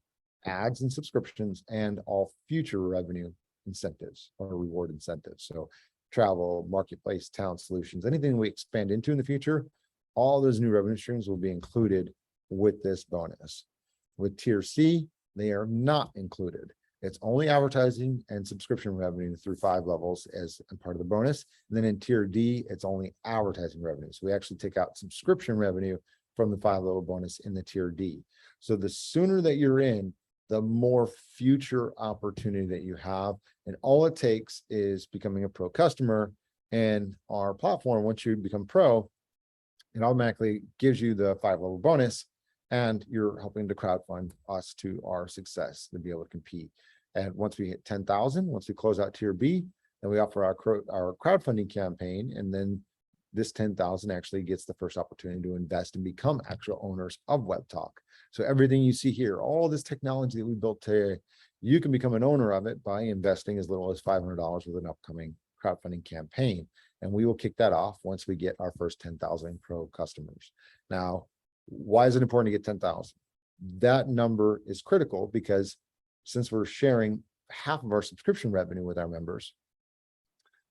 ads and subscriptions, and all future revenue incentives or reward incentives. So travel, marketplace, talent solutions, anything we expand into in the future, all those new revenue streams will be included with this bonus. With tier C, they are not included. It's only advertising and subscription revenue through 5 levels as part of the bonus. And then in tier D, it's only advertising revenue. So we actually take out subscription revenue from the 5-level bonus in the tier D. So the sooner that you're in, the more future opportunity that you have. And all it takes is becoming a pro customer, and our platform, once you become pro, it automatically gives you the 5-level bonus, and you're helping to crowdfund us to our success to be able to compete. And once we hit 10,000, once we close out tier B, then we offer our crowdfunding campaign, and then this 10,000 actually gets the first opportunity to invest and become actual owners of Webtalk. So everything you see here, all this technology that we built today, you can become an owner of it by investing as little as $500 with an upcoming crowdfunding campaign. And we will kick that off once we get our first 10,000 pro customers. Now, why is it important to get 10,000? That number is critical because since we're sharing half of our subscription revenue with our members,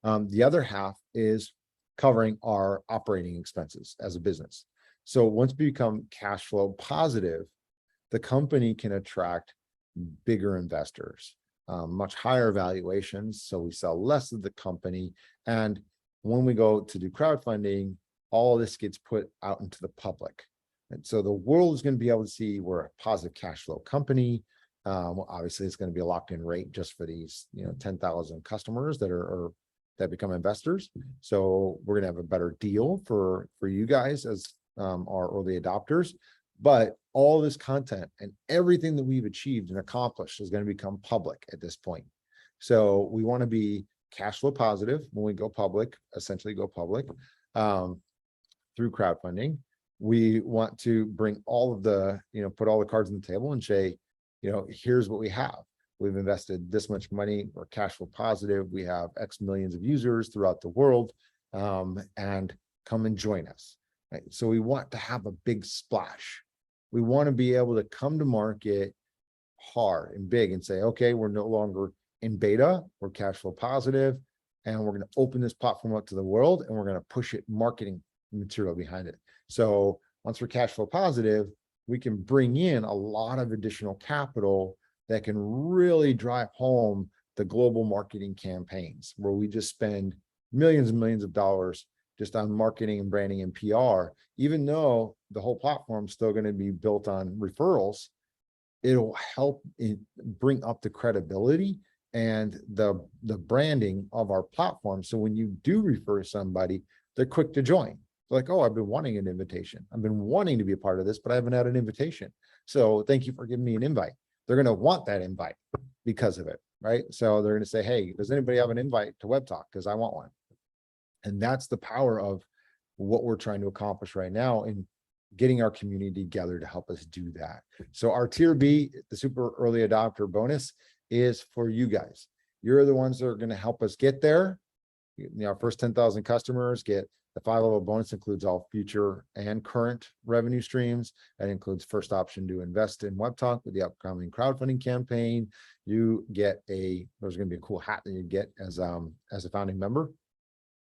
the other half is covering our operating expenses as a business. So once we become cash flow positive, the company can attract bigger investors, much higher valuations. So we sell less of the company. And when we go to do crowdfunding, all this gets put out into the public. And so the world is going to be able to see we're a positive cash flow company. Obviously, it's going to be a locked-in rate just for these 10,000 customers that become investors. So we're going to have a better deal for you guys as our early adopters. But all this content and everything that we've achieved and accomplished is going to become public at this point. So we want to be cash flow positive when we go public, essentially go public through crowdfunding. We want to bring all of the, put all the cards on the table and say, here's what we have. We've invested this much money, we're cash flow positive, we have X millions of users throughout the world, and come and join us. Right? So we want to have a big splash. We want to be able to come to market hard and big and say, okay, we're no longer in beta, we're cash flow positive, and we're going to open this platform up to the world, and we're going to push it marketing material behind it. So once we're cash flow positive, we can bring in a lot of additional capital that can really drive home the global marketing campaigns where we just spend millions and millions of dollars just on marketing and branding and PR. Even though the whole platform is still going to be built on referrals, it'll help bring up the credibility and the branding of our platform. So when you do refer somebody, they're quick to join. They're like, oh, I've been wanting an invitation. I've been wanting to be a part of this, but I haven't had an invitation. So thank you for giving me an invite. They're going to want that invite because of it, right? So they're going to say, hey, does anybody have an invite to Webtalk? Because I want one. And that's the power of what we're trying to accomplish right now in getting our community together to help us do that. So our tier B, the super early adopter bonus, is for you guys. You're the ones that are going to help us get there. Our first 10,000 customers get The 5-level bonus includes all future and current revenue streams. That includes first option to invest in Webtalk with the upcoming crowdfunding campaign. You get there's going to be a cool hat that you get as a founding member,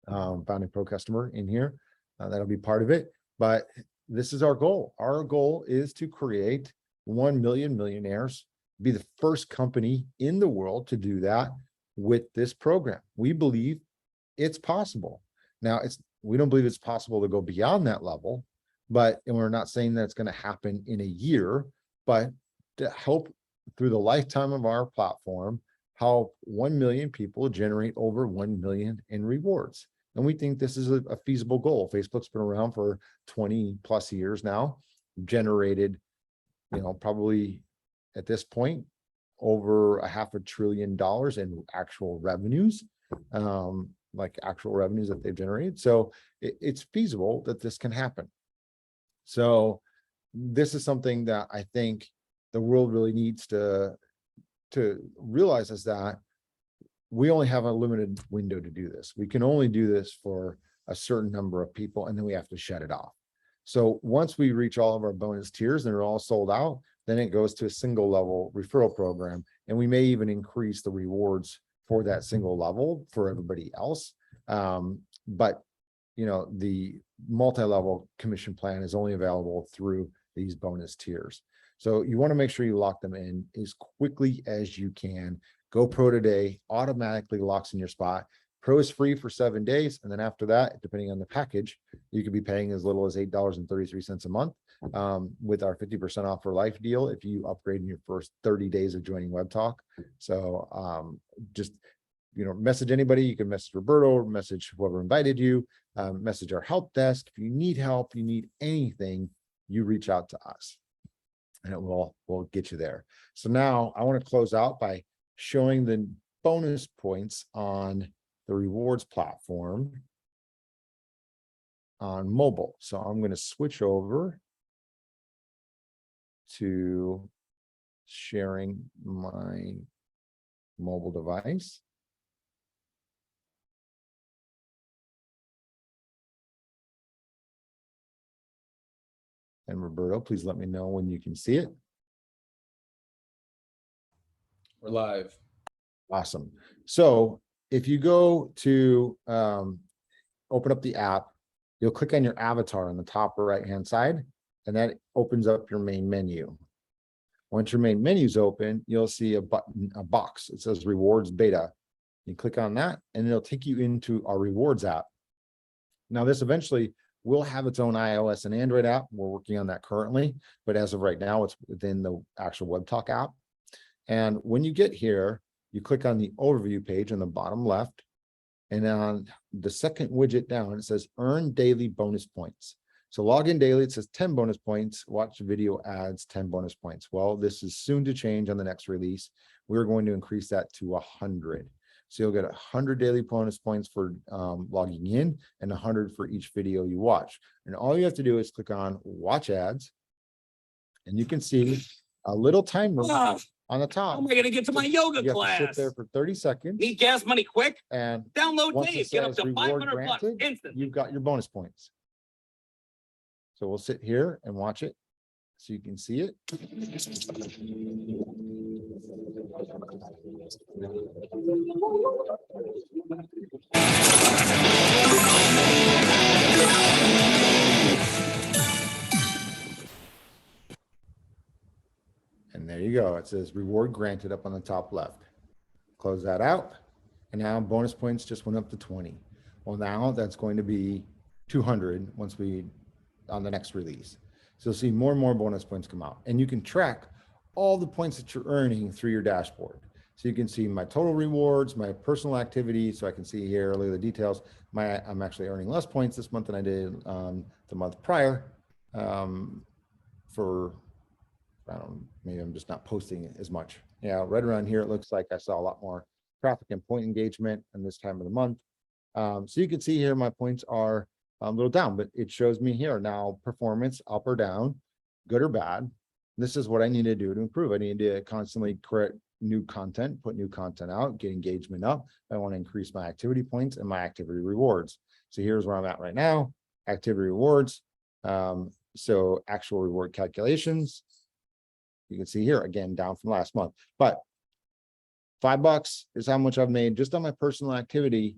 founding pro customer in here. That'll be part of it. But this is our goal. Our goal is to create 1 million millionaires, be the first company in the world to do that with this program. We believe it's possible. Now, we don't believe it's possible to go beyond that level, and we're not saying that it's going to happen in a year, but to help through the lifetime of our platform, help 1 million people generate over 1 million in rewards. And we think this is a feasible goal. Facebook's been around for 20 plus years now, generated, probably at this point, over $500 billion in actual revenues. Like actual revenues that they've generated. So it's feasible that this can happen. So this is something that I think the world really needs to realize, is that we only have a limited window to do this. We can only do this for a certain number of people, and then we have to shut it off. So once we reach all of our bonus tiers and they're all sold out, then it goes to a single level referral program. And we may even increase the rewards for that single level for everybody else. But the multi-level commission plan is only available through these bonus tiers. So you want to make sure you lock them in as quickly as you can. Go Pro today, automatically locks in your spot. Pro is free for 7 days. And then after that, depending on the package, you could be paying as little as $8.33 a month with our 50% off for life deal if you upgrade in your first 30 days of joining Webtalk. So just, message anybody. You can message Roberto, message whoever invited you, message our help desk. If you need help, you need anything, you reach out to us and we'll get you there. So now I want to close out by showing the bonus points on the rewards platform on mobile. So I'm going to switch over to sharing my mobile device. And Roberto, please let me know when you can see it. We're live. Awesome. So if you go to open up the app, you'll click on your avatar on the top right-hand side, and that opens up your main menu. Once your main menu is open, you'll see a box. It says Rewards Beta. You click on that, and it'll take you into our Rewards app. Now, this eventually will have its own iOS and Android app. We're working on that currently, but as of right now, it's within the actual Webtalk app. And when you get here, you click on the overview page on the bottom left, and on the second widget down, it says Earn Daily Bonus Points. So log in daily, it says 10 bonus points, watch video ads, 10 bonus points. Well, this is soon to change on the next release. We're going to increase that to 100. So you'll get 100 daily bonus points for logging in and 100 for each video you watch. And all you have to do is click on watch ads, and you can see a little timer on the top. How am I gonna get to my yoga You have to class? sit there for 30 seconds. Need gas money quick? And Download once it Dave, get up says to reward 500 bucks granted, instant. you've got your bonus points. So we'll sit here and watch it so you can see it. And there you go. It says reward granted up on the top left. Close that out. And now bonus points just went up to 20. Well, now that's going to be 200 once on the next release. So you'll see more and more bonus points come out, and you can track all the points that you're earning through your dashboard. So you can see my total rewards, my personal activity. So I can see here, look at the details. I'm actually earning less points this month than I did the month prior. I don't know, maybe I'm just not posting it as much. Yeah, right around here, it looks like I saw a lot more traffic and point engagement in this time of the month. So you can see here, my points are a little down, but it shows me here now performance up or down, good or bad. This is what I need to do to improve. I need to constantly create new content, put new content out, get engagement up. I want to increase my activity points and my activity rewards. So here's where I'm at right now, activity rewards. So actual reward calculations, you can see here again, down from last month, but $5 is how much I've made just on my personal activity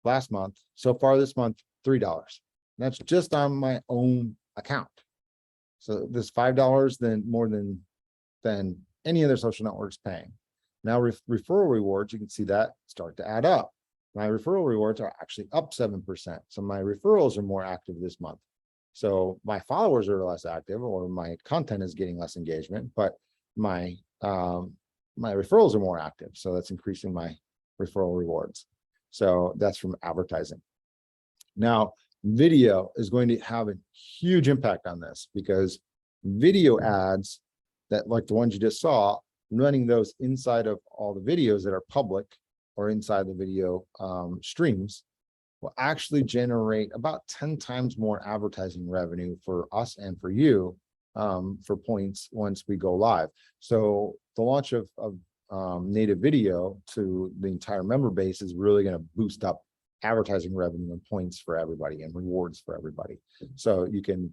last month. So far this month, $3. That's just on my own account. So this $5 then more than any other social networks paying. Now referral rewards, you can see that start to add up. My referral rewards are actually up 7%. So my referrals are more active this month. So my followers are less active, or my content is getting less engagement, but my referrals are more active. So that's increasing my referral rewards. So that's from advertising. Now, video is going to have a huge impact on this, because video ads that, like the ones you just saw, running those inside of all the videos that are public or inside the video streams will actually generate about 10 times more advertising revenue for us and for you for points once we go live. So the launch of native video to the entire member base is really going to boost up advertising revenue and points for everybody and rewards for everybody. So you can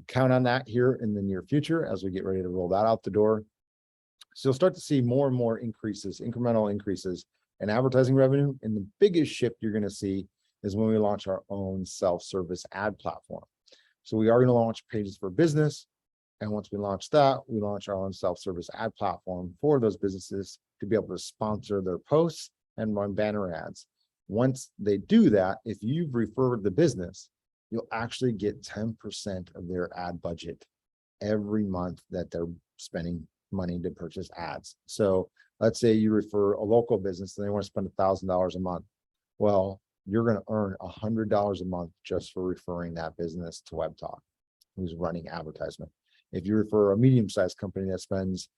count on that here in the near future as we get ready to roll that out the door. So you'll start to see more and more increases, incremental increases in advertising revenue. And the biggest shift you're going to see is when we launch our own self-service ad platform. So we are going to launch Pages for Business. And once we launch that, we launch our own self-service ad platform for those businesses to be able to sponsor their posts and run banner ads. Once they do that, if you've referred the business, you'll actually get 10% of their ad budget every month that they're spending money to purchase ads. So let's say you refer a local business and they want to spend $1,000 a month. Well, you're going to earn $100 a month just for referring that business to Webtalk, who's running advertisement. If you refer a medium-sized company that spends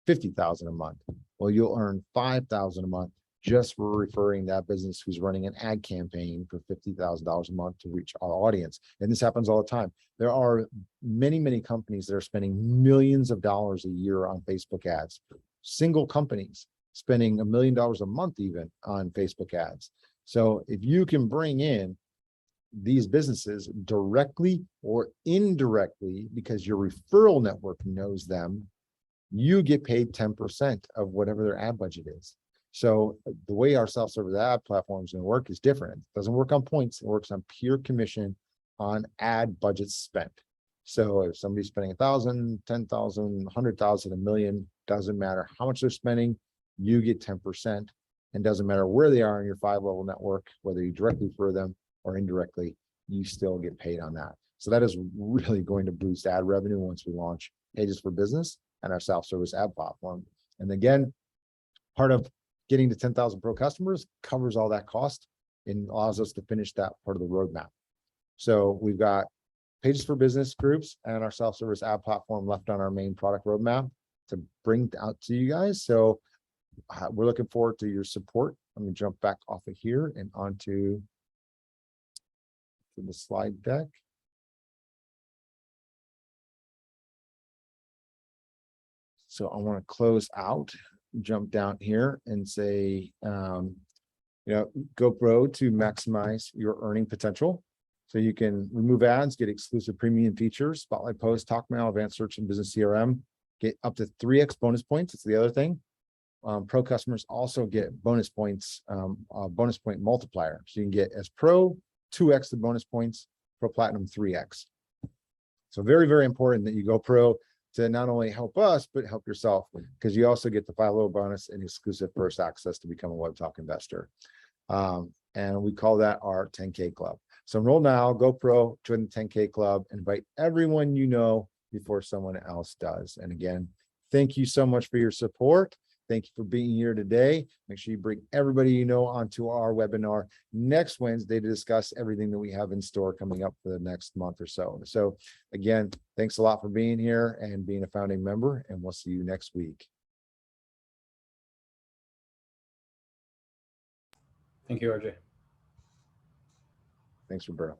$50,000 a month, well, you'll earn $5,000 a month just for referring that business who's running an ad campaign for $50,000 a month to reach our audience. And this happens all the time. There are many, many companies that are spending millions of dollars a year on Facebook ads. Single companies spending $1 million a month even on Facebook ads. So if you can bring in these businesses directly or indirectly, because your referral network knows them, you get paid 10% of whatever their ad budget is. So the way our self-service ad platform is going to work is different. It doesn't work on points. It works on pure commission on ad budgets spent. So if somebody's spending 1,000, 10,000, 100,000, $1 million, doesn't matter how much they're spending, you get 10%. And doesn't matter where they are in your 5-level network, whether you directly refer them or indirectly, you still get paid on that. So that is really going to boost ad revenue once we launch Pages for Business and our self-service ad platform. And again, part of getting to 10,000 pro customers covers all that cost and allows us to finish that part of the roadmap. So we've got Pages for Business groups and our self-service ad platform left on our main product roadmap to bring out to you guys. So we're looking forward to your support. Let me jump back off of here and onto the slide deck. So I want to close out, jump down here and say, GoPro to maximize your earning potential. So you can remove ads, get exclusive premium features, spotlight posts, talk mail, advanced search and business CRM, get up to 3x bonus points. It's the other thing. Pro customers also get bonus points, bonus point multiplier. So you can get as pro 2x the bonus points, pro platinum 3x. So very, very important that you go pro to not only help us, but help yourself, because you also get the 5-level bonus and exclusive first access to become a Webtalk investor. And we call that our 10K club. So enroll now, go pro, join the 10K club, invite everyone you know before someone else does. And again, thank you so much for your support. Thank you for being here today. Make sure you bring everybody you know onto our webinar next Wednesday to discuss everything that we have in store coming up for the next month or so. So again, thanks a lot for being here and being a founding member, and we'll see you next week. Thank you, RJ. Thanks, Roberto.